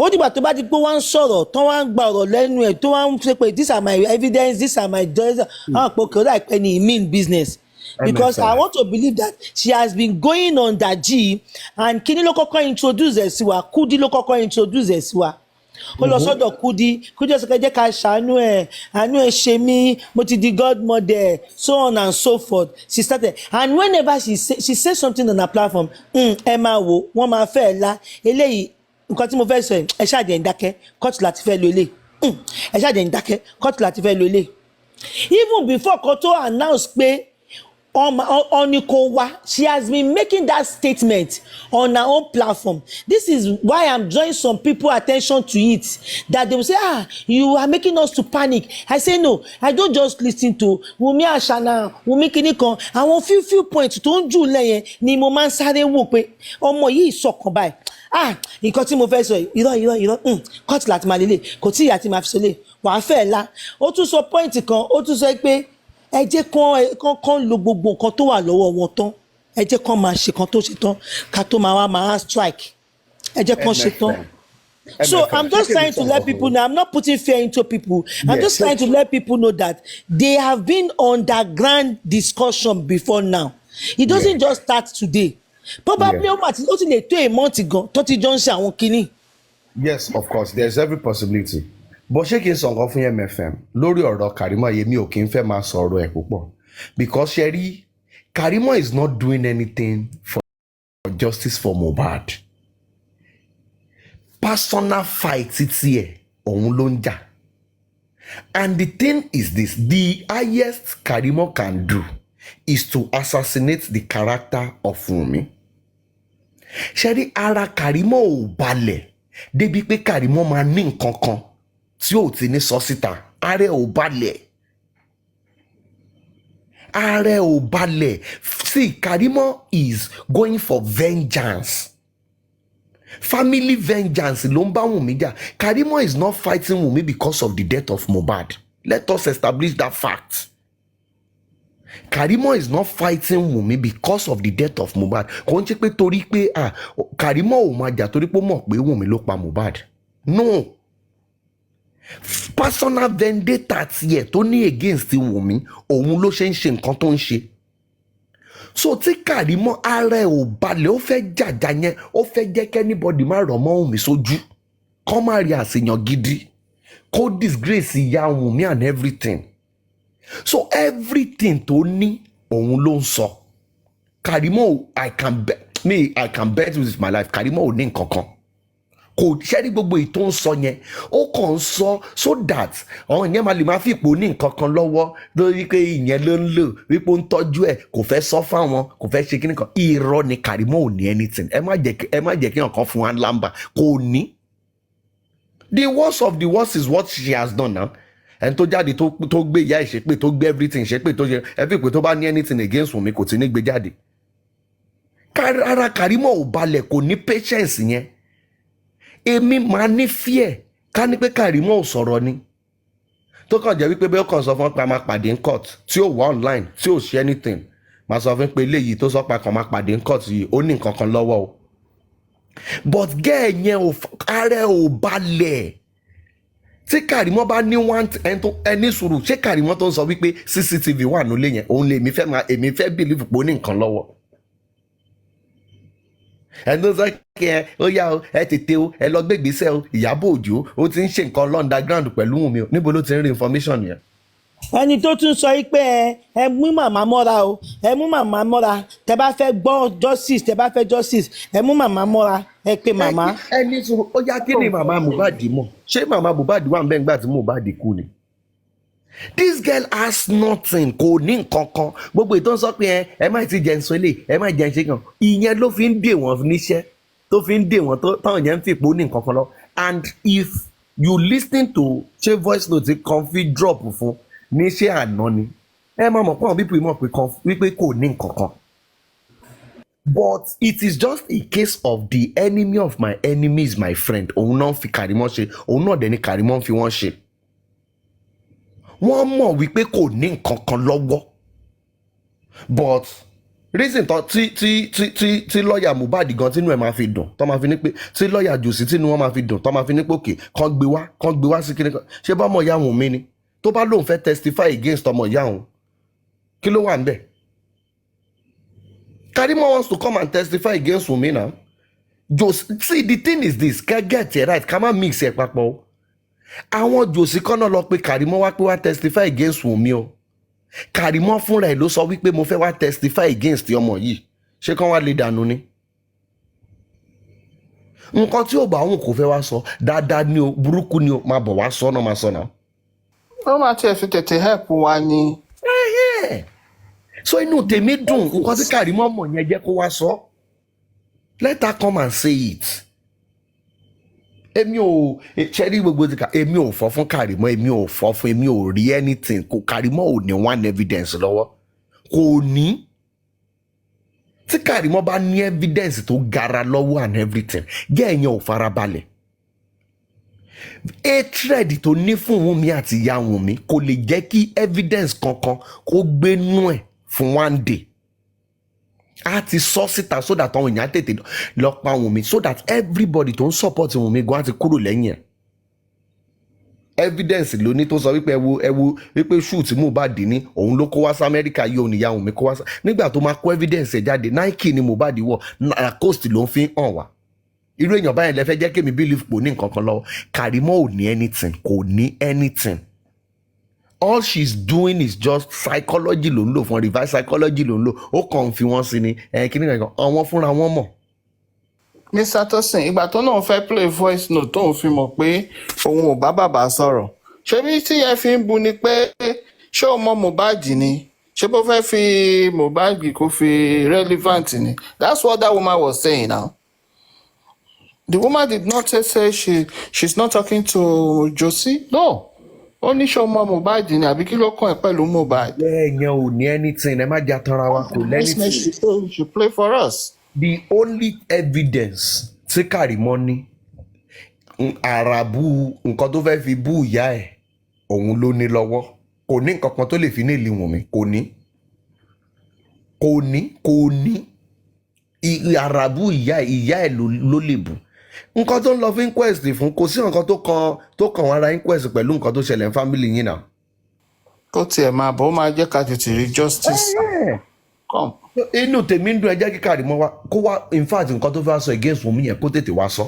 Speaker 2: Ó dìgbà tó bá di pé wọ́n ń sọ̀rọ̀ tó wọ́n ń gba ọ̀rọ̀ lẹ́nu ẹ̀ tó wọ́n ń ṣe pé these are my evidence these are my does àwọn àpò kò láìpẹ́ ní mean business because I want to believe that she has been going on that G and kíní ló kọ́kọ́ introduce ẹ̀ sí wa Kudi ló kọ́kọ́ introduce ẹ̀ sí wa ó lọ sọ́dọ̀ Kudi ọ̀sẹ̀ kẹjẹ́ ká ṣàánú ẹ̀ àánú ẹ̀ ṣe mí mo ti di godmother so on and so forth she started and whenever she say something on her platform ẹ máa wò wọ́n máa fẹ́ ẹ̀ la eléyìí nǹkan tí mo fẹ́ sọ ẹ ṣáàjẹ́ ń dákẹ́ kóòtù láti fẹ́ lo ilé ẹ ṣáàjẹ́ ń dákẹ́ kóòtù láti fẹ́ lo ilé even before kó tó announce pé ọ̀nìkò wa she has been making that statement on her own platform. This is why I'm drawing some people attention to it that they will say you are making us to panic. I say no I don't just listen to Wunmi Ashana Wunmi kinikan àwọn few points tó ń jù lẹ́yìn ni mo máa ń sáré wò pé ọmọ yìí sọ̀kan báyìí nǹkan tí mo fẹ́ sọ irọ́ kọ́ọ̀tù láti máa lélẹ̀ kò tí ìyá tí máa fi sọlẹ̀ wàá fẹ́ la ó tún sọ pọ́ìntì kan ó tún sọ pé ẹ jẹ́ kán lo gbogbo nǹkan tó wà lọ́wọ́ wọn tán ẹ jẹ́ kán máa ṣe kan tó ṣe tán ká tó máa strike ẹ jẹ́ kán ṣe tán. So I'm just trying to let people know. I'm not putting fear into people. I'm just trying to let people know that they have been underground discussion before now. It doesn't just start today. Probably ó ti lè tó a month gan tó ti jọ ń ṣe àwọn kinní.
Speaker 1: Yes, of course, there's every possibility. But ṣé kí n sọ nǹkan fún MFM lórí ọ̀rọ̀ Karimo yẹmi ò kí n fẹ́ máa sọ̀rọ̀ ẹ̀ púpọ̀ because ṣe rí Karimo is not doing anything for justice for Mohbad. Personal fight títí ẹ̀ òun ló ń jà. And the thing is this, the highest Karimo can do is to assassinate the character of Wunmi. Ṣé rí ara Karimo ò balẹ̀ débi pé Karimo máa ní nǹkan kan tí ò ti ní sọ síta. Ààrẹ ò balẹ̀. Ààrẹ ò balẹ̀. See, Karimo is going for vengeance. Family vengeance ló ń bá Wunmi jà. Karimo is not fighting Wunmi because of the death of Mohbad. Let us establish that fact. Karimo is not fighting Wunmi because of the death of Mohbad. Kò ń ṣe pé torí pé Karimo ò máa jà torí pé ó mọ̀ pé Wunmi ló pa Mohbad. No. Personal vendetta tiẹ̀ tó ní against Wunmi òun ló ṣe ń ṣe nǹkan tó ń ṣe. So tí Karimo ara ẹ̀ ò balẹ̀ ó fẹ́ jàjà yẹn ó fẹ́ jẹ́ kí anybody má rọ̀ mọ́ Wunmi sójú kọ́ má rí àṣeyàn gidi kó disgrace ìyá Wunmi and everything. So everything tó ní òun ló ń sọ. Karimo I can bet with my life Karimo ò ní nǹkan kan. Kò ṣẹ́rí gbogbo ètò ń sọ yẹn ó kàn ń sọ so that àwọn ìyẹn máa lè máa fi ipò ní nǹkan kan lọ́wọ́ lórí pé ìyẹn ló ń lò wípé ó ń tọ́jú ẹ̀ kò fẹ́ sọ fáwọn kò fẹ́ ṣe kíní kan. Irọ́ ni Karimo ò ní anything. Ẹ má jẹ́ kí nǹkan fún wa lámbà kò ní. The worst of the worst is what she has done now. Ẹni tó jáde tó gbé ìyá ìṣépè tó gbé everything ìṣépè tó ṣe ẹ fi pé tó bá ní anything against Wunmi kò tí ní gbé jáde. Ara Karimo ò balẹ̀ kò ní patience yẹn. Èmi máa ní fear ká ní pé Karimo ò sọ̀rọ̀ ni tó kàn jẹ́ wípé bí ó kàn sọ fún pé a máa pàdé ní court tí ó wà online tí ó ṣe anything máa sọ fún pé eléyìí tó sọ pé a kàn máa pàdé ní court yìí ó ní nǹkan kan lọ́wọ́ o. But girl yẹn ara ò balẹ̀. Tí Karimo bá ní ẹni sùúrù ṣé Karimo tó ń sọ wípé CCTV wà nílé yẹn òun lè èmi fẹ́ believe pé ó ní nǹkan lọ́wọ́. Ẹni tó sọ kí ó yá o ẹ tètè o ẹ lọ gbégbèsè o Ìyábọ̀ Òjó ó ti ń ṣe nǹkan underground pẹ̀lú Wunmi o níbo ló ti ń rí information yẹn.
Speaker 2: Ẹni tó tún sọ pé ẹ mú màmá mọ́ra o ẹ mú màmá mọ́ra tẹ bá fẹ́ gbọ́ justice ẹ mú màmá mọ́ra ẹ pé màmá.
Speaker 1: Ẹni sọ ó yá kí ni màmá Mohbad mọ̀ ṣé màmá Mohbad wà ń bẹ́ẹ̀ nígbà tí Mohbad kú ni. This girl has nothing kò ní nǹkan kan gbogbo ìtàn sọ pé ẹ má ti jẹun sọlé ẹ má jẹun ṣe kàn ìyẹn ló fi ń dè wọ́n níṣẹ́ tó fi ń dè wọ́n táwọn yẹn ń fi ipò ní nǹkan kan lọ. And if you listen to ṣé voice note kan fi drop fún ní ṣé àná ni ẹ máa mọ̀ pé àwọn people mọ̀ wípé kò ní nǹkan kan. But it is just a case of the enemy of my enemy is my friend òun náà fi Karimo ṣe òun náà dẹ̀ ni Karimo fi wọ́n ṣe. Wọ́n mọ̀ wípé kò ní nǹkan kan lọ́wọ́ but reason tí lọ́ọ̀yà Mohbad gan tínú ẹ̀ máa fi dùn tó máa fi ní pé tí lọ́ọ̀yà Jòsí tínú wọn máa fi dùn tó máa fi ní pé òkè kàn gbé wá sí kíní kan ṣé bá ọmọ ìyá Wunmi ni tó bá lóun fẹ́ testify against ọmọ ìyá òun kí ló wà ń bẹ̀. Karimo wants to come and testify against Wunmi now. See the thing is this get it right ká má mix ẹ̀ papọ̀ o. Àwọn Jòsí kan náà lọ pé Karimo wá pé wá testify against Wunmi o. Karimo fúnra ẹ̀ ló sọ wípé mo fẹ́ wá testify against ọmọ yìí ṣé kán wá lè dànù ni. Nǹkan tí ò bá òun kò fẹ́ wá sọ dáadáa ni o burúkú ni o máa bọ̀ wá sọ náà máa sọ náà.
Speaker 3: Ó máa tiẹ̀ fi tètè help wa ni.
Speaker 1: So inú tèmi dùn nǹkan tí Karimo mọ̀ yẹn jẹ́ kó wá sọ. Let her come and say it. Èmi ò ṣẹ́rí gbogbo ti ká èmi ò fọ́ fún Karimo èmi ò rí anything kò Karimo ò ní one evidence lọ́wọ́ kò ní. Tí Karimo bá ní evidence tó gara lọ́wọ́ and everything gẹ́ẹ̀yẹn ò farabalẹ̀. Hatred tó ní fún Wunmi àti ìyá Wunmi kò lè jẹ́ kí evidence kankan kó gbénú ẹ̀ fún one day. a ti sọ síta so that àwọn èèyàn tètè lọ pa Wùnmí so that everybody tó ń support Wùnmí gan á ti kúrò lẹ́yìn ẹ̀. Evidence ló ní tó sọ wípé ẹ wo wípé shoot Mohbad ní òun ló kó wá sí Amẹ́ríkà yìí òun ìyá Wùnmí kó wá sí nígbà tó máa kó evidence ẹ̀ jáde Nike ni Mohbad wọ̀ Lacoste ló ń fi hàn wá. Irú èèyàn báyìí lẹ fẹ́ jẹ́ kémi believe pò ní nǹkan kan lọ́wọ́. Karimo ò ní anything, kò ní anything. All she's doing is just psychology ló ń lò fún reverse psychology ló ń lò ó kàn ń fi wọ́n sí ni kí ni kankan àwọn fúnra wọn mọ̀.
Speaker 3: Mr. Tosin ìgbà tó náà fẹ́ play voice note tóun fi mọ̀ pé òun ò bá bàbá sọ̀rọ̀ ṣebí tí ẹ fi ń bu ni pé ṣé o mọ Mohbad ni ṣé bó fẹ́ fi Mohbad kó fi relevant ni that's what that woman was saying now. The woman did not say she's not talking to Josie. No. Ó ní ṣé o mọ Mohbad ni àbí kí ló kàn ẹ́ pẹ̀lú Mohbad.
Speaker 1: Ẹ̀yàn ò ní anything ẹ má jẹ́ àtàrà wa kò lẹ́nìtì.
Speaker 3: She play for us.
Speaker 1: The only evidence tí Karimo ní àràbù nǹkan tó fẹ́ fi bú ìyá ẹ̀ òun ló ní lọ́wọ́ kò ní nǹkan kan tó lè fi ní ìlú Wùnmí kò ní àràbù ìyá ẹ̀ ló lè bù nǹkan tó ń lọ fún inquest fún kò sí nǹkan tó kàn wọn ara inquest pẹ̀lú nǹkan tó ṣẹlẹ̀ ní family yín náà.
Speaker 3: Kó tiẹ̀ máa bọ̀ ó máa jẹ́ ká tètè rí justice. Come.
Speaker 1: Inú tèmi ń dùn ẹ jẹ́ kí Karimo wá kó wá in fact nǹkan tó fẹ́ sọ against Wùnmí yẹn kó tètè wá sọ.